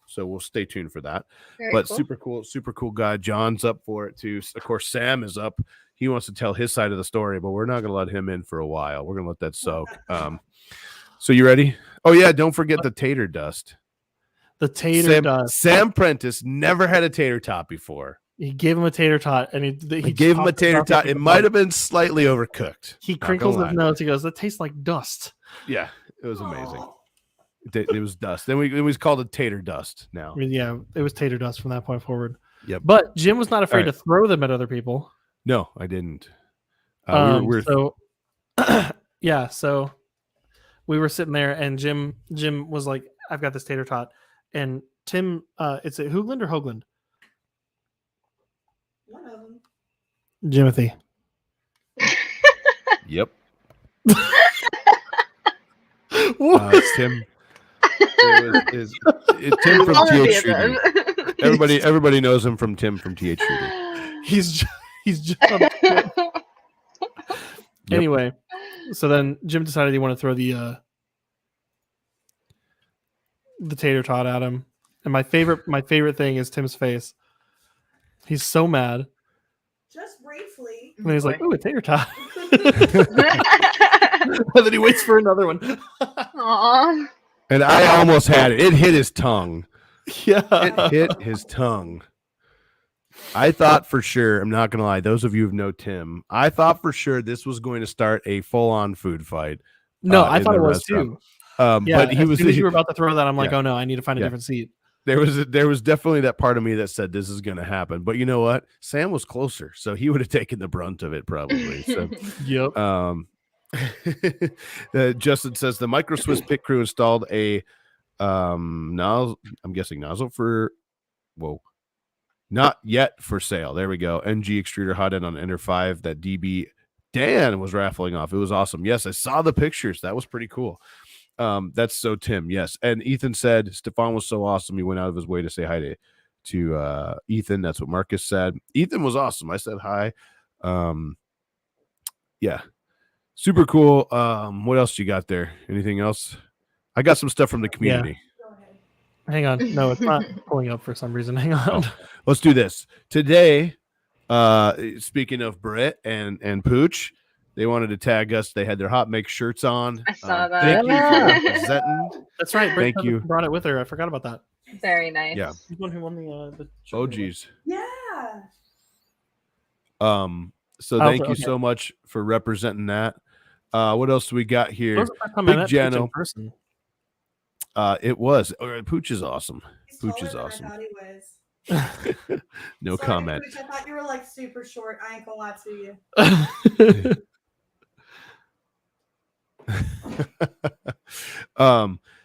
so we'll stay tuned for that. Very cool. super cool guy. John's up for it too. Of course, Sam is up. He wants to tell his side of the story, but we're not going to let him in for a while. We're going to let that soak. So you ready? Oh yeah, don't forget the tater dust. The tater dust. Sam Prentice never had a tater tot before. He gave him a tater tot, and he gave him a tater tot. It might have been slightly overcooked. He crinkles his nose. He goes, "That tastes like dust." Yeah, it was amazing. It was dust. Then it was called a tater dust. Now, yeah, it was tater dust from that point forward. Yep. But Jim was not afraid to throw them at other people. No, I didn't. So we were sitting there, and Jim was like, "I've got this tater tot," and Tim, it's a Hoogland or Hoagland? One of them. Jimothy. Yep. It's Tim. Tim from TH Shooting. Everybody knows him from Tim from TH Shooting. He's just Anyway, so then Jim decided he wanted to throw the tater tot at him, and my favorite thing is Tim's face. He's so mad. Just briefly. And he's like, "Ooh, a tater tot." And then he waits for another one. Aww. And I almost had it. It hit his tongue. Yeah. It hit his tongue. I thought for sure, I'm not going to lie, those of you who know Tim, I thought for sure this was going to start a full-on food fight. No, I thought it was too. But he was. As you were about to throw that, I'm like, "Oh no, I need to find a different seat." There was definitely that part of me that said this is going to happen, but you know what? Sam was closer, so he would have taken the brunt of it probably. So, yep. Justin says the Micro Swiss pit crew installed a nozzle. I'm guessing nozzle for not yet for sale. There we go. NG extruder hot end on Ender 5 that DB Dan was raffling off. It was awesome. Yes, I saw the pictures. That was pretty cool. That's so Tim. Yes. And Ethan said Stefan was so awesome. He went out of his way to say hi to Ethan. That's what Marcus said. Ethan was awesome. I said hi. Yeah. Super cool. What else you got there? Anything else? I got some stuff from the community. Yeah. Hang on. No, it's not pulling up for some reason. Hang on. Let's do this. Today, speaking of Britt and Pooch, they wanted to tag us. They had their HotMakes shirts on. I saw that. Thank you for representing. That's right. Britt Thank you. brought it with her. I forgot about that. Very nice. Yeah. He's the one who won the Oh, geez. Yeah. So thank you so much for representing that. What else do we got here? Big Jano. It was. Pooch is awesome. Pooch is awesome. No Sorry, comment. Pooch, I thought you were like super short. I ain't gonna lie to you.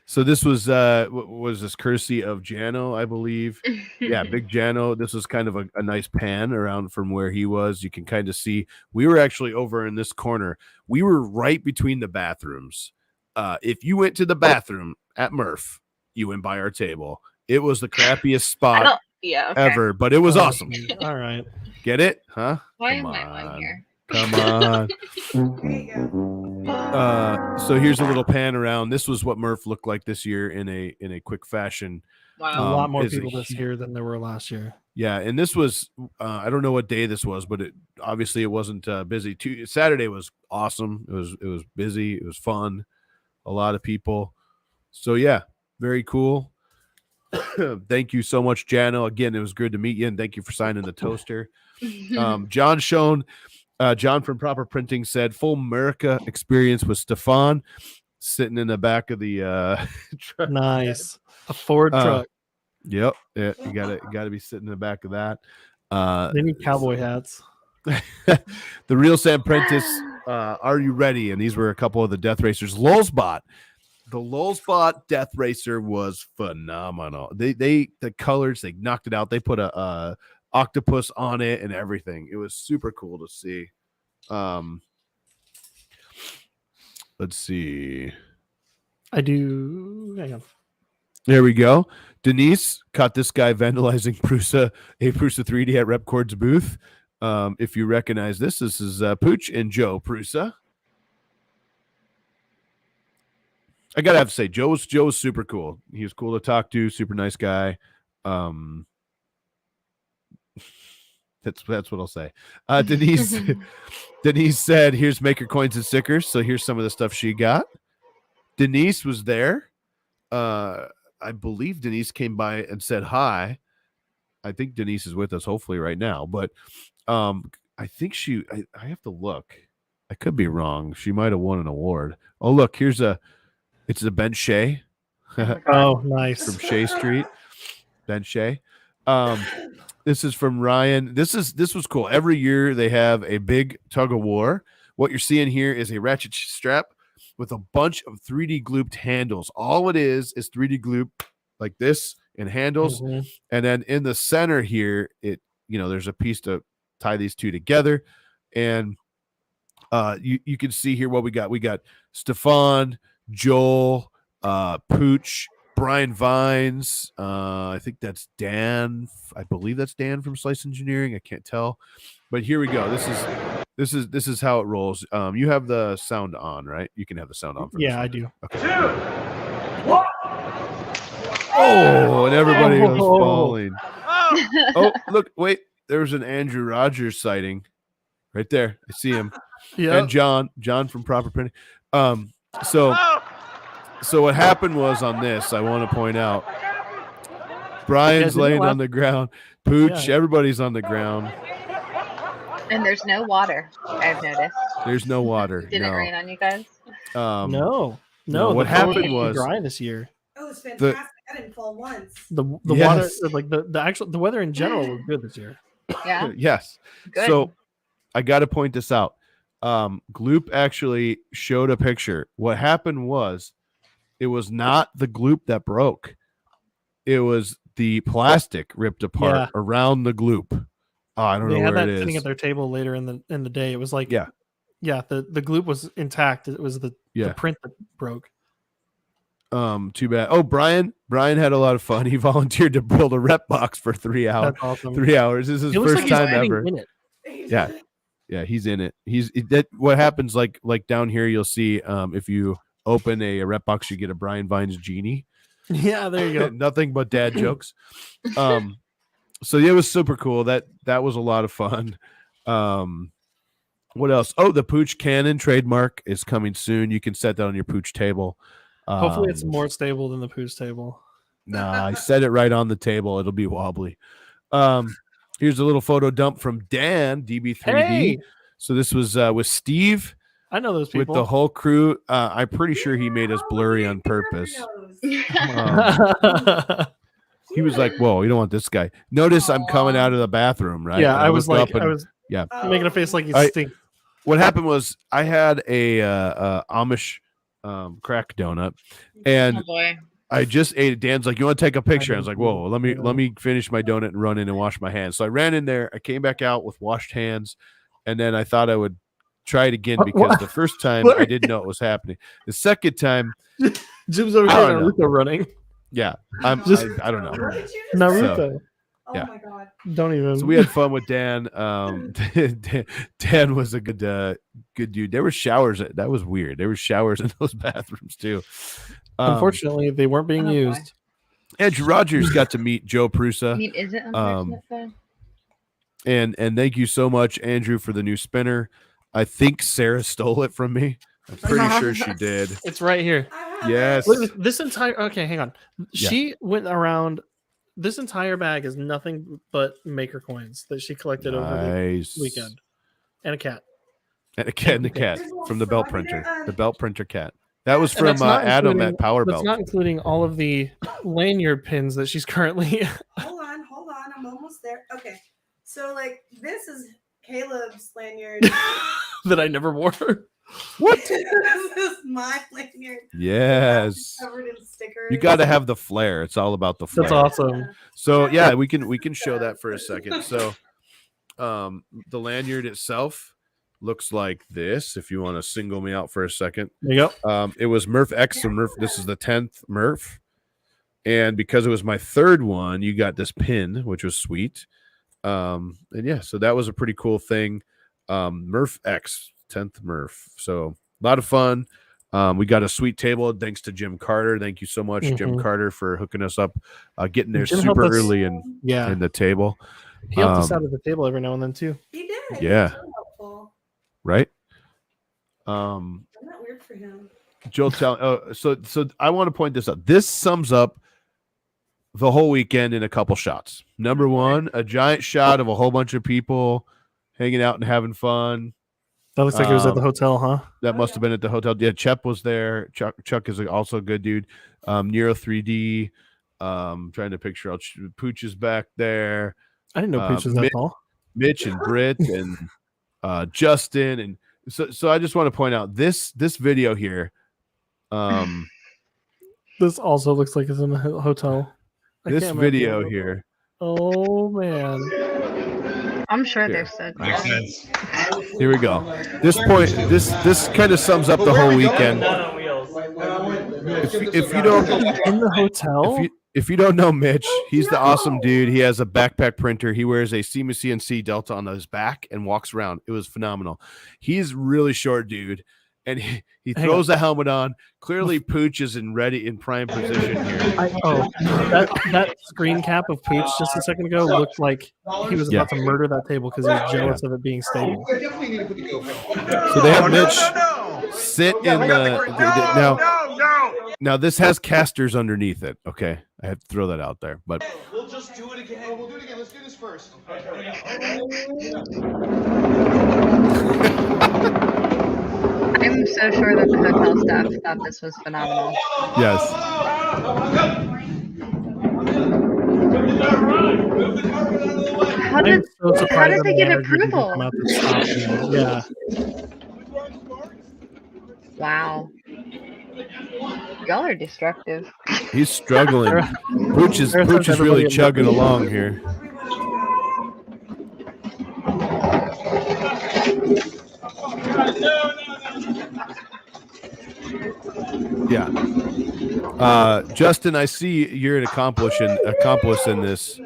So this was this courtesy of Jano, I believe. Yeah, Big Jano. This was kind of a nice pan around from where he was. You can kind of see we were actually over in this corner. We were right between the bathrooms. If you went to the bathroom at Murf, you went by our table. It was the crappiest spot ever, but it was awesome. All right. Get it? Huh? Why am I on here? Come on. So here's a little pan around. This was what Murf looked like this year in a quick fashion. Wow. A lot more people this year than there were last year. Yeah, and this was I don't know what day this was, but it wasn't busy. Saturday was awesome. It was busy. It was fun. A lot of people. So yeah, very cool. Thank you so much, Jano. Again, it was good to meet you, and thank you for signing the toaster. John from Proper Printing said full America experience with Stefan sitting in the back of the truck. Nice. A Ford truck. Yep. Yeah, you gotta be sitting in the back of that. They need cowboy hats. The real Sam Prentice, are you ready? And these were a couple of the Death Racers. Lulzbot. The Lulzbot Death Racer was phenomenal. The colors, they knocked it out. They put a octopus on it and everything. It was super cool to see. Let's see. Hang on. There we go. Denise caught this guy vandalizing a Prusa 3D at Repcord's booth. If you recognize this is Pooch and Joe Prusa. I gotta have to say, Joe was super cool. He was cool to talk to, super nice guy. That's what I'll say. Denise said, "Here's Maker coins and stickers." So here's some of the stuff she got. Denise was there. I believe Denise came by and said hi. I think Denise is with us, hopefully right now. But I think I have to look. I could be wrong. She might have won an award. Oh, look, it's a Ben Shea. Oh, nice. From Shea Street. Ben Shea. This is from Ryan. This was cool. Every year they have a big tug of war. What you're seeing here is a ratchet strap with a bunch of 3D glooped handles. All it is 3D gloop like this and handles. Mhm. And then in the center here, there's a piece to tie these two together. And you can see here what we got. We got Stefan, Joel, Pooch, Brian Vines. I think that's Dan. I believe that's Dan from Slice Engineering. I can't tell, but here we go. This is how it rolls. You have the sound on, right? You can have the sound on. Yeah, I do. Okay. Oh, and everybody was falling. Oh, look, wait. There's an Andrew Rogers sighting right there. I see him. Yeah. And John from Proper Printing. So what happened was on this, I want to point out, Brian's laying on the ground. Pooch, everybody's on the ground. And there's no water, I've noticed. There's no water. Did it rain on you guys? No. What happened was dry this year. It was fantastic. I didn't fall once. The water, like the weather in general was good this year. Yeah. Yes. Good. So I got to point this out. Gloop actually showed a picture. What happened was, it was not the gloop that broke. It was the plastic ripped apart around the gloop. Oh, I don't know where it is. Sitting at their table later in the day. It was like the gloop was intact. It was the print that broke. Too bad. Oh, Brian had a lot of fun. He volunteered to build a rep box for 3 hours. That's awesome. 3 hours. This is his first time ever. In it. Yeah, he's in it. What happens like down here, you'll see if you open a rep box, you get a Brian Vines genie. Yeah, there you go. Nothing but dad jokes. So it was super cool. That was a lot of fun. What else? Oh, the Pooch Cannon trademark is coming soon. You can set that on your Pooch table. Hopefully it's more stable than the Pooch table. Nah, I set it right on the table. It'll be wobbly. Here's a little photo dump from Dan, DB3D. Hey! So this was with Steve. I know those people. With the whole crew. I'm pretty sure he made us blurry on purpose. He was like, whoa, you don't want this guy. Notice I'm coming out of the bathroom, right? Yeah, I was making a face like he stinks. What happened was I had a Amish crack donut, and I just ate it. Dan's like, you want to take a picture? I was like, whoa, let me finish my donut and run in and wash my hands. So I ran in there. I came back out with washed hands, and then I thought I would try it again because the first time I didn't know it was happening. The second time, Jim's over here Naruto running. Yeah, I don't know. Naruto. So, oh my god! Don't even. So we had fun with Dan. Dan was a good dude. There were showers. That was weird. There were showers in those bathrooms too. Unfortunately, they weren't being used. Andrew Rogers got to meet Joe Prusa. I mean, is it unfortunate though? And thank you so much, Andrew, for the new spinner. I think Sarah stole it from me. I'm pretty sure she did. It's right here. Yes. Look, this entire hang on. She went around. This entire bag is nothing but maker coins that she collected over the weekend, and a cat. And a cat from the belt printer. The belt printer cat. That was from Adam at Power Belt. That's not including all of the lanyard pins that she's currently. Hold on. I'm almost there. Okay. So this is Caleb's lanyard that I never wore. What? This is my lanyard. Yes. Covered in stickers. You got to have the flair. It's all about the flair. That's awesome. So yeah, we can show that for a second. So, the lanyard itself looks like this. If you want to single me out for a second, there you go. It was Murf X and Murf. This is the 10th Murf, and because it was my third one, you got this pin, which was sweet. And yeah, so that was a pretty cool thing. Murf X, 10th Murf. So a lot of fun. We got a sweet table thanks to Jim Carter. Thank you so much, Jim Carter, for hooking us up, getting there Jim super helped us- early in the table. He helped us out at the table every now and then too. He did. Yeah. He was so helpful. Right. I'm not weird for him. Joel, so I want to point this out. This sums up the whole weekend in a couple shots. Number one, a giant shot of a whole bunch of people hanging out and having fun. That looks like it was at the hotel, huh? That must have been at the hotel. Yeah, Chep was there. Chuck is also a good dude. Nero 3D. Trying to picture out Pooch is back there. I didn't know Pooch was that tall. Mitch and Britt and Justin, and so I just want to point out this video here. This also looks like it's in a hotel. This video here. Oh man. I'm sure Here. there's so Makes sense. Here we go. This kind of sums up the whole weekend. If you don't In the hotel? if you don't know Mitch, he's the awesome dude. He has a backpack printer. He wears a SEMA CNC Delta on his back and walks around. It was phenomenal. He's really short dude, and he throws a helmet on. Clearly, Pooch is in prime position here. That screen cap of Pooch just a second ago looked like he was about to murder that table because he was jealous of it being stable. So they have Mitch sit in the now this has casters underneath it. Okay, I have to throw that out there, but We'll just do it again. We'll do it again. Let's do this first. I'm so sure that the hotel staff thought this was phenomenal. yes. How did I'm so surprised did they that get manager didn't approval? come out to stop me. Yeah. Wow. Y'all are destructive. He's struggling. Pooch is everybody really at chugging Murf along here. Yeah. Justin, I see you're an accomplice in this.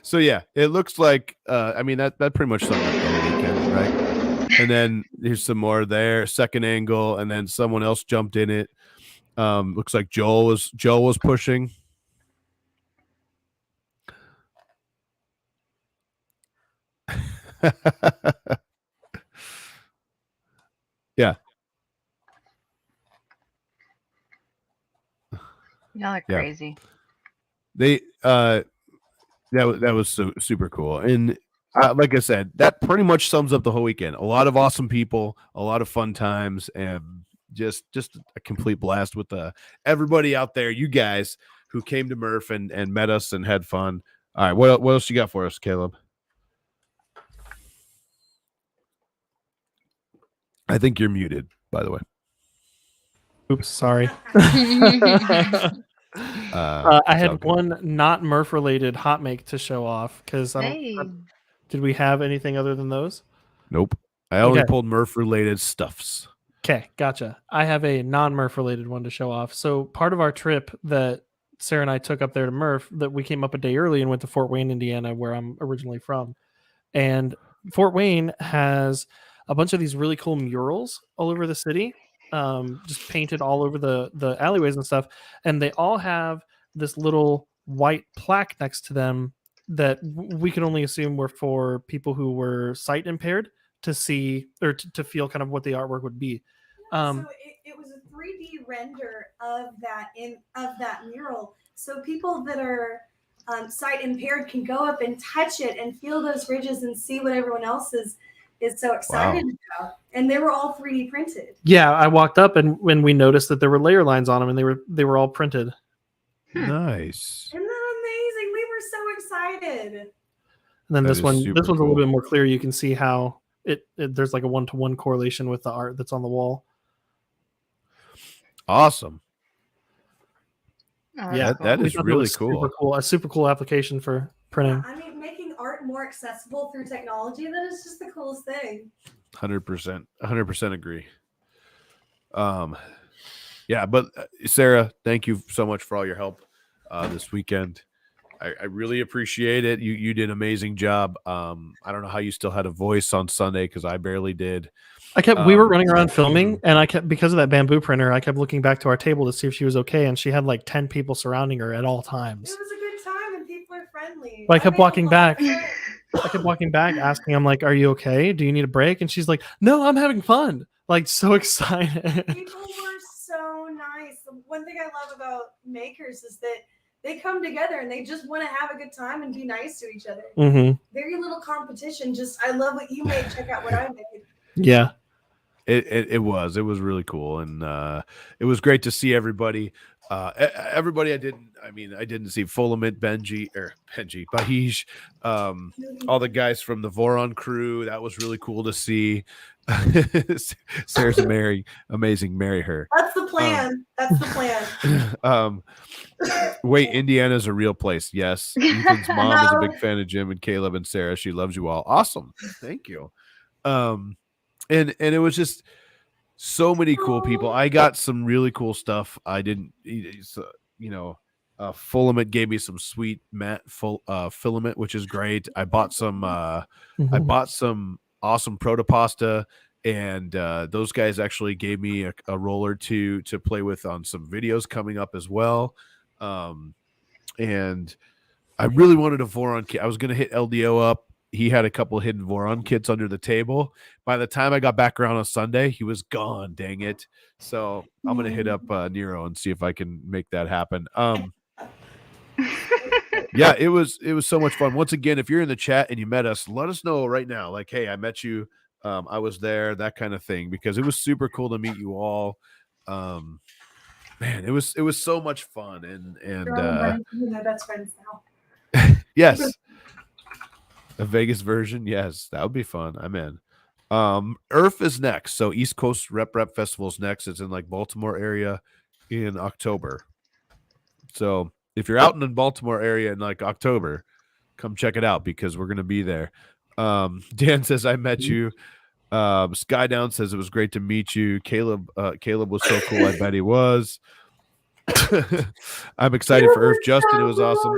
So yeah, it looks like I mean that pretty much sums up the whole weekend, right? And then there's some more there, second angle, and then someone else jumped in it. Looks like Joel was pushing. Yeah. Y'all are crazy. They that was so super cool. And like I said, that pretty much sums up the whole weekend. A lot of awesome people, a lot of fun times, and just a complete blast with everybody out there, you guys who came to Murf and met us and had fun. All right, what else you got for us, Caleb? I think you're muted, by the way. Oops, sorry. It's I had all good. one not Murf related hot make to show off because Hey. did we have anything other than those? Nope. I only Okay. pulled Murf related stuffs. Okay, gotcha. I have a non-Murf related one to show off. So part of our trip that Sarah and I took up there to Murf, that we came up a day early and went to Fort Wayne, Indiana, where I'm originally from. And Fort Wayne has a bunch of these really cool murals all over the city, just painted all over the alleyways and stuff. And they all have this little white plaque next to them that we could only assume were for people who were sight impaired to see or to feel kind of what the artwork would be. So it was a 3D render of that mural. So people that are sight impaired can go up and touch it and feel those ridges and see what everyone else is so excited about. And they were all 3D printed. Yeah, I walked up and when we noticed that there were layer lines on them and they were all printed. Nice. Isn't that amazing? We were so excited. And then That this is one's super a little cool. bit more clear. You can see how it there's like a 1-to-1 correlation with the art that's on the wall. Awesome. Oh, Yeah, that's that cool. is We thought really was super cool. cool. A super cool application for printing. I mean, making art more accessible through technology, that is just the coolest thing. 100% agree. Yeah, but Sarah, thank you so much for all your help this weekend. I really appreciate it. You did an amazing job. I don't know how you still had a voice on Sunday because I barely did. We were running around filming, and I kept, because of that bamboo printer, I kept looking back to our table to see if she was okay, and she had like 10 people surrounding her at all times. It was a good time and people are friendly. But I kept walking back. friends. I kept walking back, asking, I'm like, "Are you okay? Do you need a break?" And she's like, "No, I'm having fun." Like, so excited. People were so nice. The one thing I love about makers is that they come together and they just want to have a good time and be nice to each other. Mm-hmm. Very little competition. Just, I love what you made. Check out what I made. Yeah. It was really cool, and it was great to see everybody. Everybody I didn't see Fulament, Benji, Bahish, all the guys from the Voron crew. That was really cool to see. Sarah's amazing. Marry her. That's the plan. That's the plan. Wait, Indiana's a real place. Yes. Ethan's mom is a big fan of Jim and Caleb and Sarah. She loves you all. Awesome. Thank you. And it was just so many cool people. I got some really cool stuff. I didn't, Fulament gave me some sweet matte filament, which is great. I bought some awesome protopasta, and those guys actually gave me a roller to play with on some videos coming up as well. And I really wanted a Voron kit. I was going to hit LDO up. He had a couple of hidden Voron kits under the table. By the time I got back around on Sunday, he was gone. Dang it! So I'm gonna hit up Nero and see if I can make that happen. Yeah, it was so much fun. Once again, if you're in the chat and you met us, let us know right now. Like, hey, I met you. I was there. That kind of thing, because it was super cool to meet you all. Man, it was so much fun, and my best friends now. yes. A Vegas version, yes, that would be fun. I'm in. MRRF is next, so East Coast Rep Festival is next. It's in like Baltimore area in October. So if you're out in the Baltimore area in like October, come check it out because we're gonna be there. Dan says I met you. Skydown says it was great to meet you. Caleb was so cool. I bet he was. I'm excited for MRRF. Justin, it was awesome.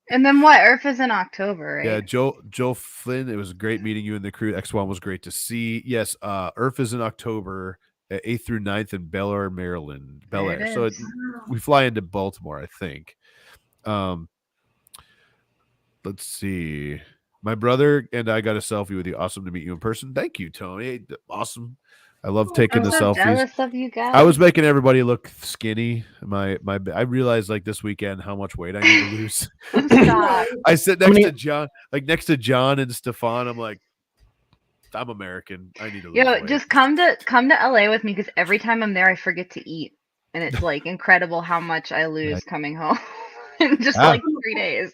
And then what? MRRF is in October, right? Yeah, Joe Flynn, it was great meeting you in the crew. X1 was great to see. Yes, MRRF is in October, 8th through 9th in Bel Air, Maryland. Bel Air. So we fly into Baltimore, I think. Let's see. My brother and I got a selfie with you. Awesome to meet you in person. Thank you, Tony. Awesome. I love taking the selfies. Jealous of you guys. I was making everybody look skinny. I realized like this weekend how much weight I need to lose. Stop. I sit next to John and Stefan. I'm like, I'm American. I need to lose weight. Just come to LA with me, because every time I'm there I forget to eat, and it's like incredible how much I lose coming home in just like 3 days.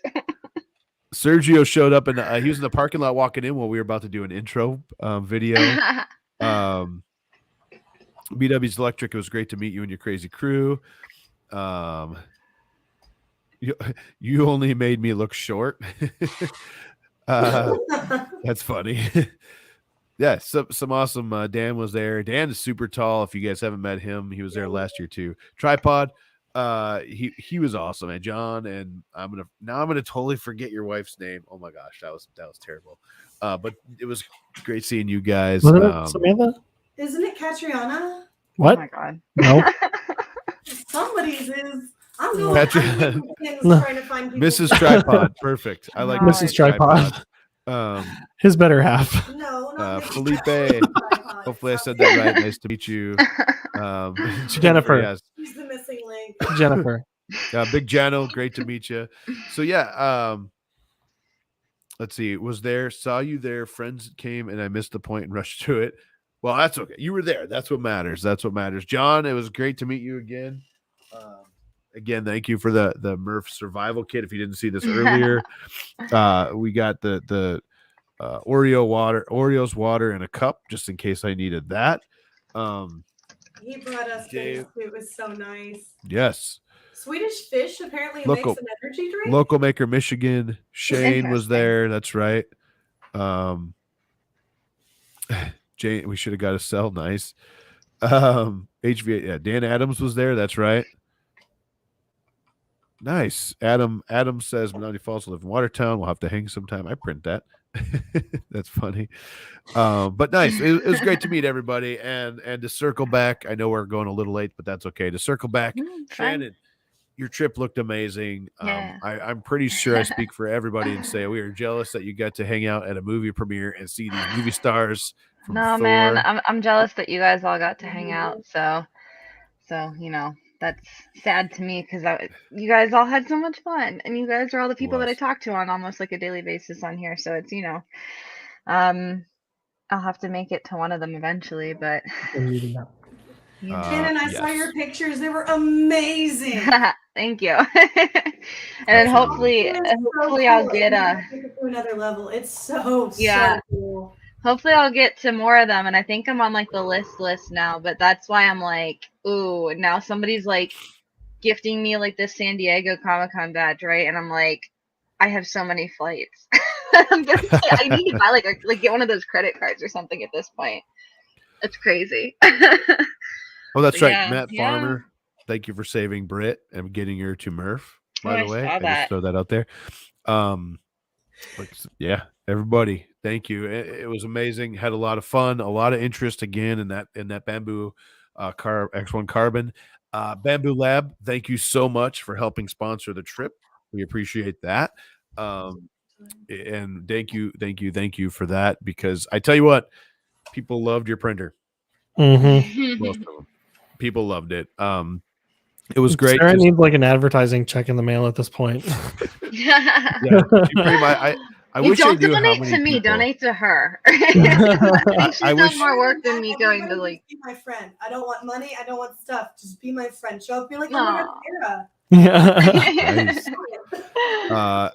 Sergio showed up and he was in the parking lot walking in while we were about to do an intro video. BW's Electric, it was great to meet you and your crazy crew. You only made me look short. That's funny. Yeah, some awesome. Dan was there. Dan is super tall. If you guys haven't met him, he was there last year too. Tripod. He was awesome. And John, and I'm gonna totally forget your wife's name. Oh my gosh, that was terrible. But it was great seeing you guys. Wasn't it Samantha? Isn't it Catriona? What? Oh my god. No. Somebody's is. I'm going Patrick- trying to find people. Mrs. Tripod. Perfect. I like Mrs. Tripod. His better half. No, not Felipe. Tripod. Hopefully I said that right. Nice to meet you. Jennifer. Yes. He's the missing link. Jennifer. Big Jano, great to meet you. So yeah, let's see. Saw you there. Friends came and I missed the point and rushed to it. Well, that's okay. You were there. That's what matters. John, it was great to meet you again. Again, thank you for the Murf survival kit. If you didn't see this earlier, we got the Oreo's water in a cup just in case I needed that. He brought us Dave. things. It was so nice. Yes. Swedish Fish apparently Local- makes an energy drink. Local maker Michigan. Shane was there. That's right. Jane, we should have got a cell. Nice. HVA. Yeah, Dan Adams was there. That's right. Nice. Adam says Menomonee Falls live in Watertown. We'll have to hang sometime. I print that. That's funny. But nice. It was great to meet everybody and to circle back. I know we're going a little late, but that's okay. To circle back, Shannon, your trip looked amazing. Yeah. I'm pretty sure I speak for everybody and say we are jealous that you got to hang out at a movie premiere and see these movie stars from No, Thor. man, I'm jealous that you guys all got to hang out. So that's sad to me because you guys all had so much fun, and you guys are all the people that I talk to on almost like a daily basis on here. So it's I'll have to make it to one of them eventually, but. Shannon, I saw your pictures. They were amazing. Thank you. And then hopefully I'll get to another level. It's so cool. Hopefully I'll get to more of them, and I think I'm on like the list now, but that's why I'm like, ooh, now somebody's like gifting me like this San Diego Comic-Con badge, right? And I'm like, I have so many flights. I need to buy like get one of those credit cards or something at this point. It's crazy. Oh, that's right. Matt Farmer, thank you for saving Britt and getting her to Murf, by the way. I just throw that out there. Everybody, thank you. It was amazing. Had a lot of fun, a lot of interest again in that bamboo X1 carbon. Bamboo Lab, thank you so much for helping sponsor the trip. We appreciate that. And thank you for that, because I tell you what, people loved your printer. Mm-hmm. Most of them. People loved it. It was great. Sarah needs like an advertising check in the mail at this point. I wish don't I knew donate how many to me, people... donate to her. She's done more work than me going to like. Be my friend. I don't want money. I don't want stuff. Just be my friend. Show up. Be like, oh my God, Sarah. Nice.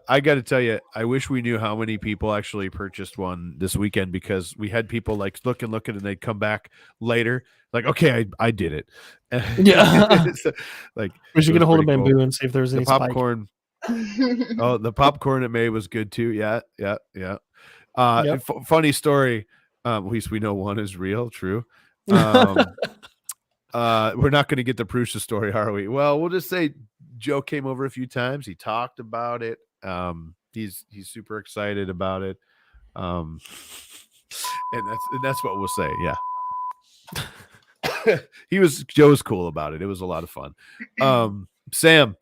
I got to tell you, I wish we knew how many people actually purchased one this weekend, because we had people like look, and they'd come back later like, okay, I did it. So, like, we should get a hold of Bamboo and see if there's any popcorn. Oh, the popcorn it made was good too. Yeah. Funny story. At least we know one is real. True. We're not going to get the Prussia story, are we? Well, we'll just say Joe came over a few times. He talked about it. He's super excited about it. And that's what we'll say. Yeah. Joe was cool about it. It was a lot of fun. Sam,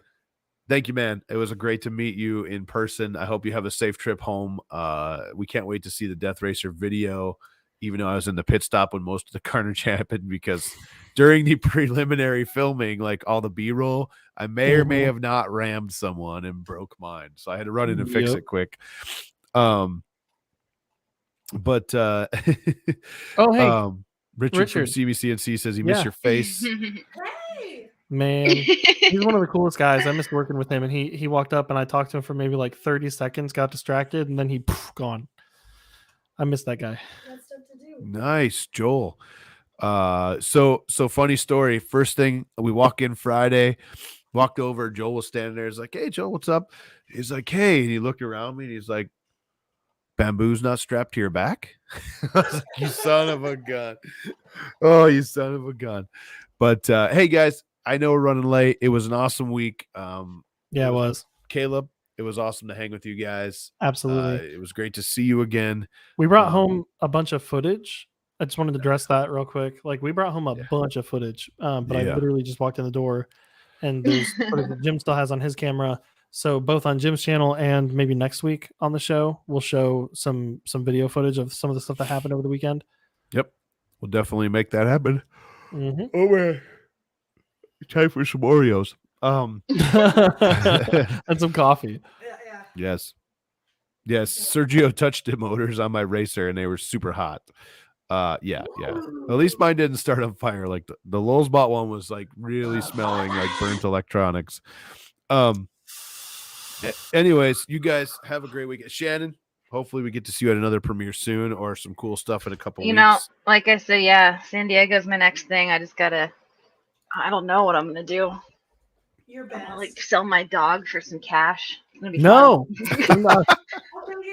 thank you, man. It was great to meet you in person. I hope you have a safe trip home. We can't wait to see the Death Racer video, even though I was in the pit stop when most of the carnage happened, because during the preliminary filming, like all the B-roll, I may or may have not rammed someone and broke mine. So I had to run in and fix it quick. But oh, hey, Richard from CBCNC says he missed your face. Hey. Man, he's one of the coolest guys. I missed working with him, and he walked up and I talked to him for maybe like 30 seconds, got distracted, and then he gone. I miss that guy. That's stuff to do. Nice, Joel. So funny story. First thing, we walk in Friday, walked over, Joel was standing there. He's like, hey, Joel, what's up? He's like, hey, and he looked around me and he's like, Bamboo's not strapped to your back? I was like, you son of a gun. Oh, you son of a gun. But hey, guys, I know we're running late. It was an awesome week. Yeah, it was. Caleb, it was awesome to hang with you guys. Absolutely. It was great to see you again. We brought home a bunch of footage. I just wanted to address that real quick. Like, we brought home a bunch of footage, but I literally just walked in the door, and there's footage that Jim still has on his camera. So both on Jim's channel and maybe next week on the show, we'll show some video footage of some of the stuff that happened over the weekend. Yep. We'll definitely make that happen. Mm-hmm. Oh, man. Time for some Oreos. And some coffee. Yeah. Yes. Sergio touched the motors on my racer and they were super hot. Yeah. At least mine didn't start on fire. Like the Lowellsbot one was like really smelling like burnt electronics. Anyways, you guys have a great weekend. Shannon, hopefully we get to see you at another premiere soon or some cool stuff in a couple weeks. Like I said, San Diego's my next thing. I don't know what I'm gonna do. Your best. I'm gonna, like, sell my dog for some cash. It's gonna be fun.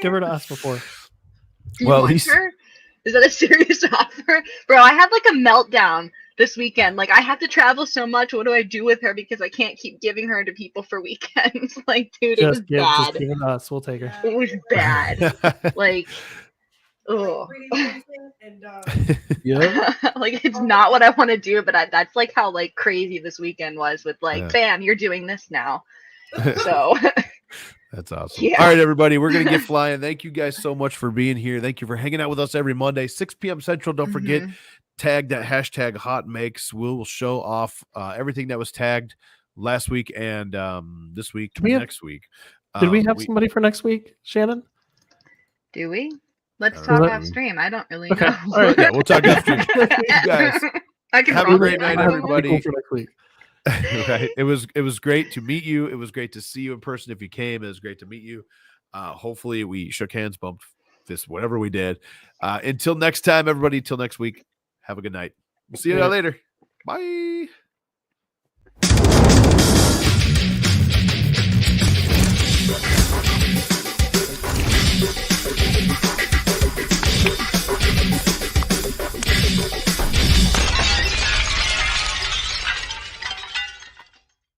Give her to us before. Well, is that a serious offer? Bro, I had like a meltdown this weekend. Like, I have to travel so much. What do I do with her? Because I can't keep giving her to people for weekends. Like, dude, it was Just bad. give it to us. We'll take her. It was bad. Like, oh. And Yeah. Like, it's not what I want to do, but that's like how like crazy this weekend was with like, Yeah. bam, you're doing this now. So That's awesome. Yeah. All right, everybody, we're going to get flying. Thank you guys so much for being here. Thank you for hanging out with us every Monday, 6 p.m. Central. Don't forget, tag that hashtag HotMakes. We'll show off everything that was tagged last week and this week, next week. Did we have somebody for next week, Shannon? Do we? Let's I talk don't off know. stream. I don't really Okay. know. All right. Yeah, we'll talk after. You guys, I can have a probably great night, find everybody. Cool for next week. Right. It was great to meet you. It was great to see you in person. If you came, it was great to meet you. Hopefully we shook hands, bumped fists, whatever we did. Until next time, everybody, till next week, have a good night. We'll see you later. Bye.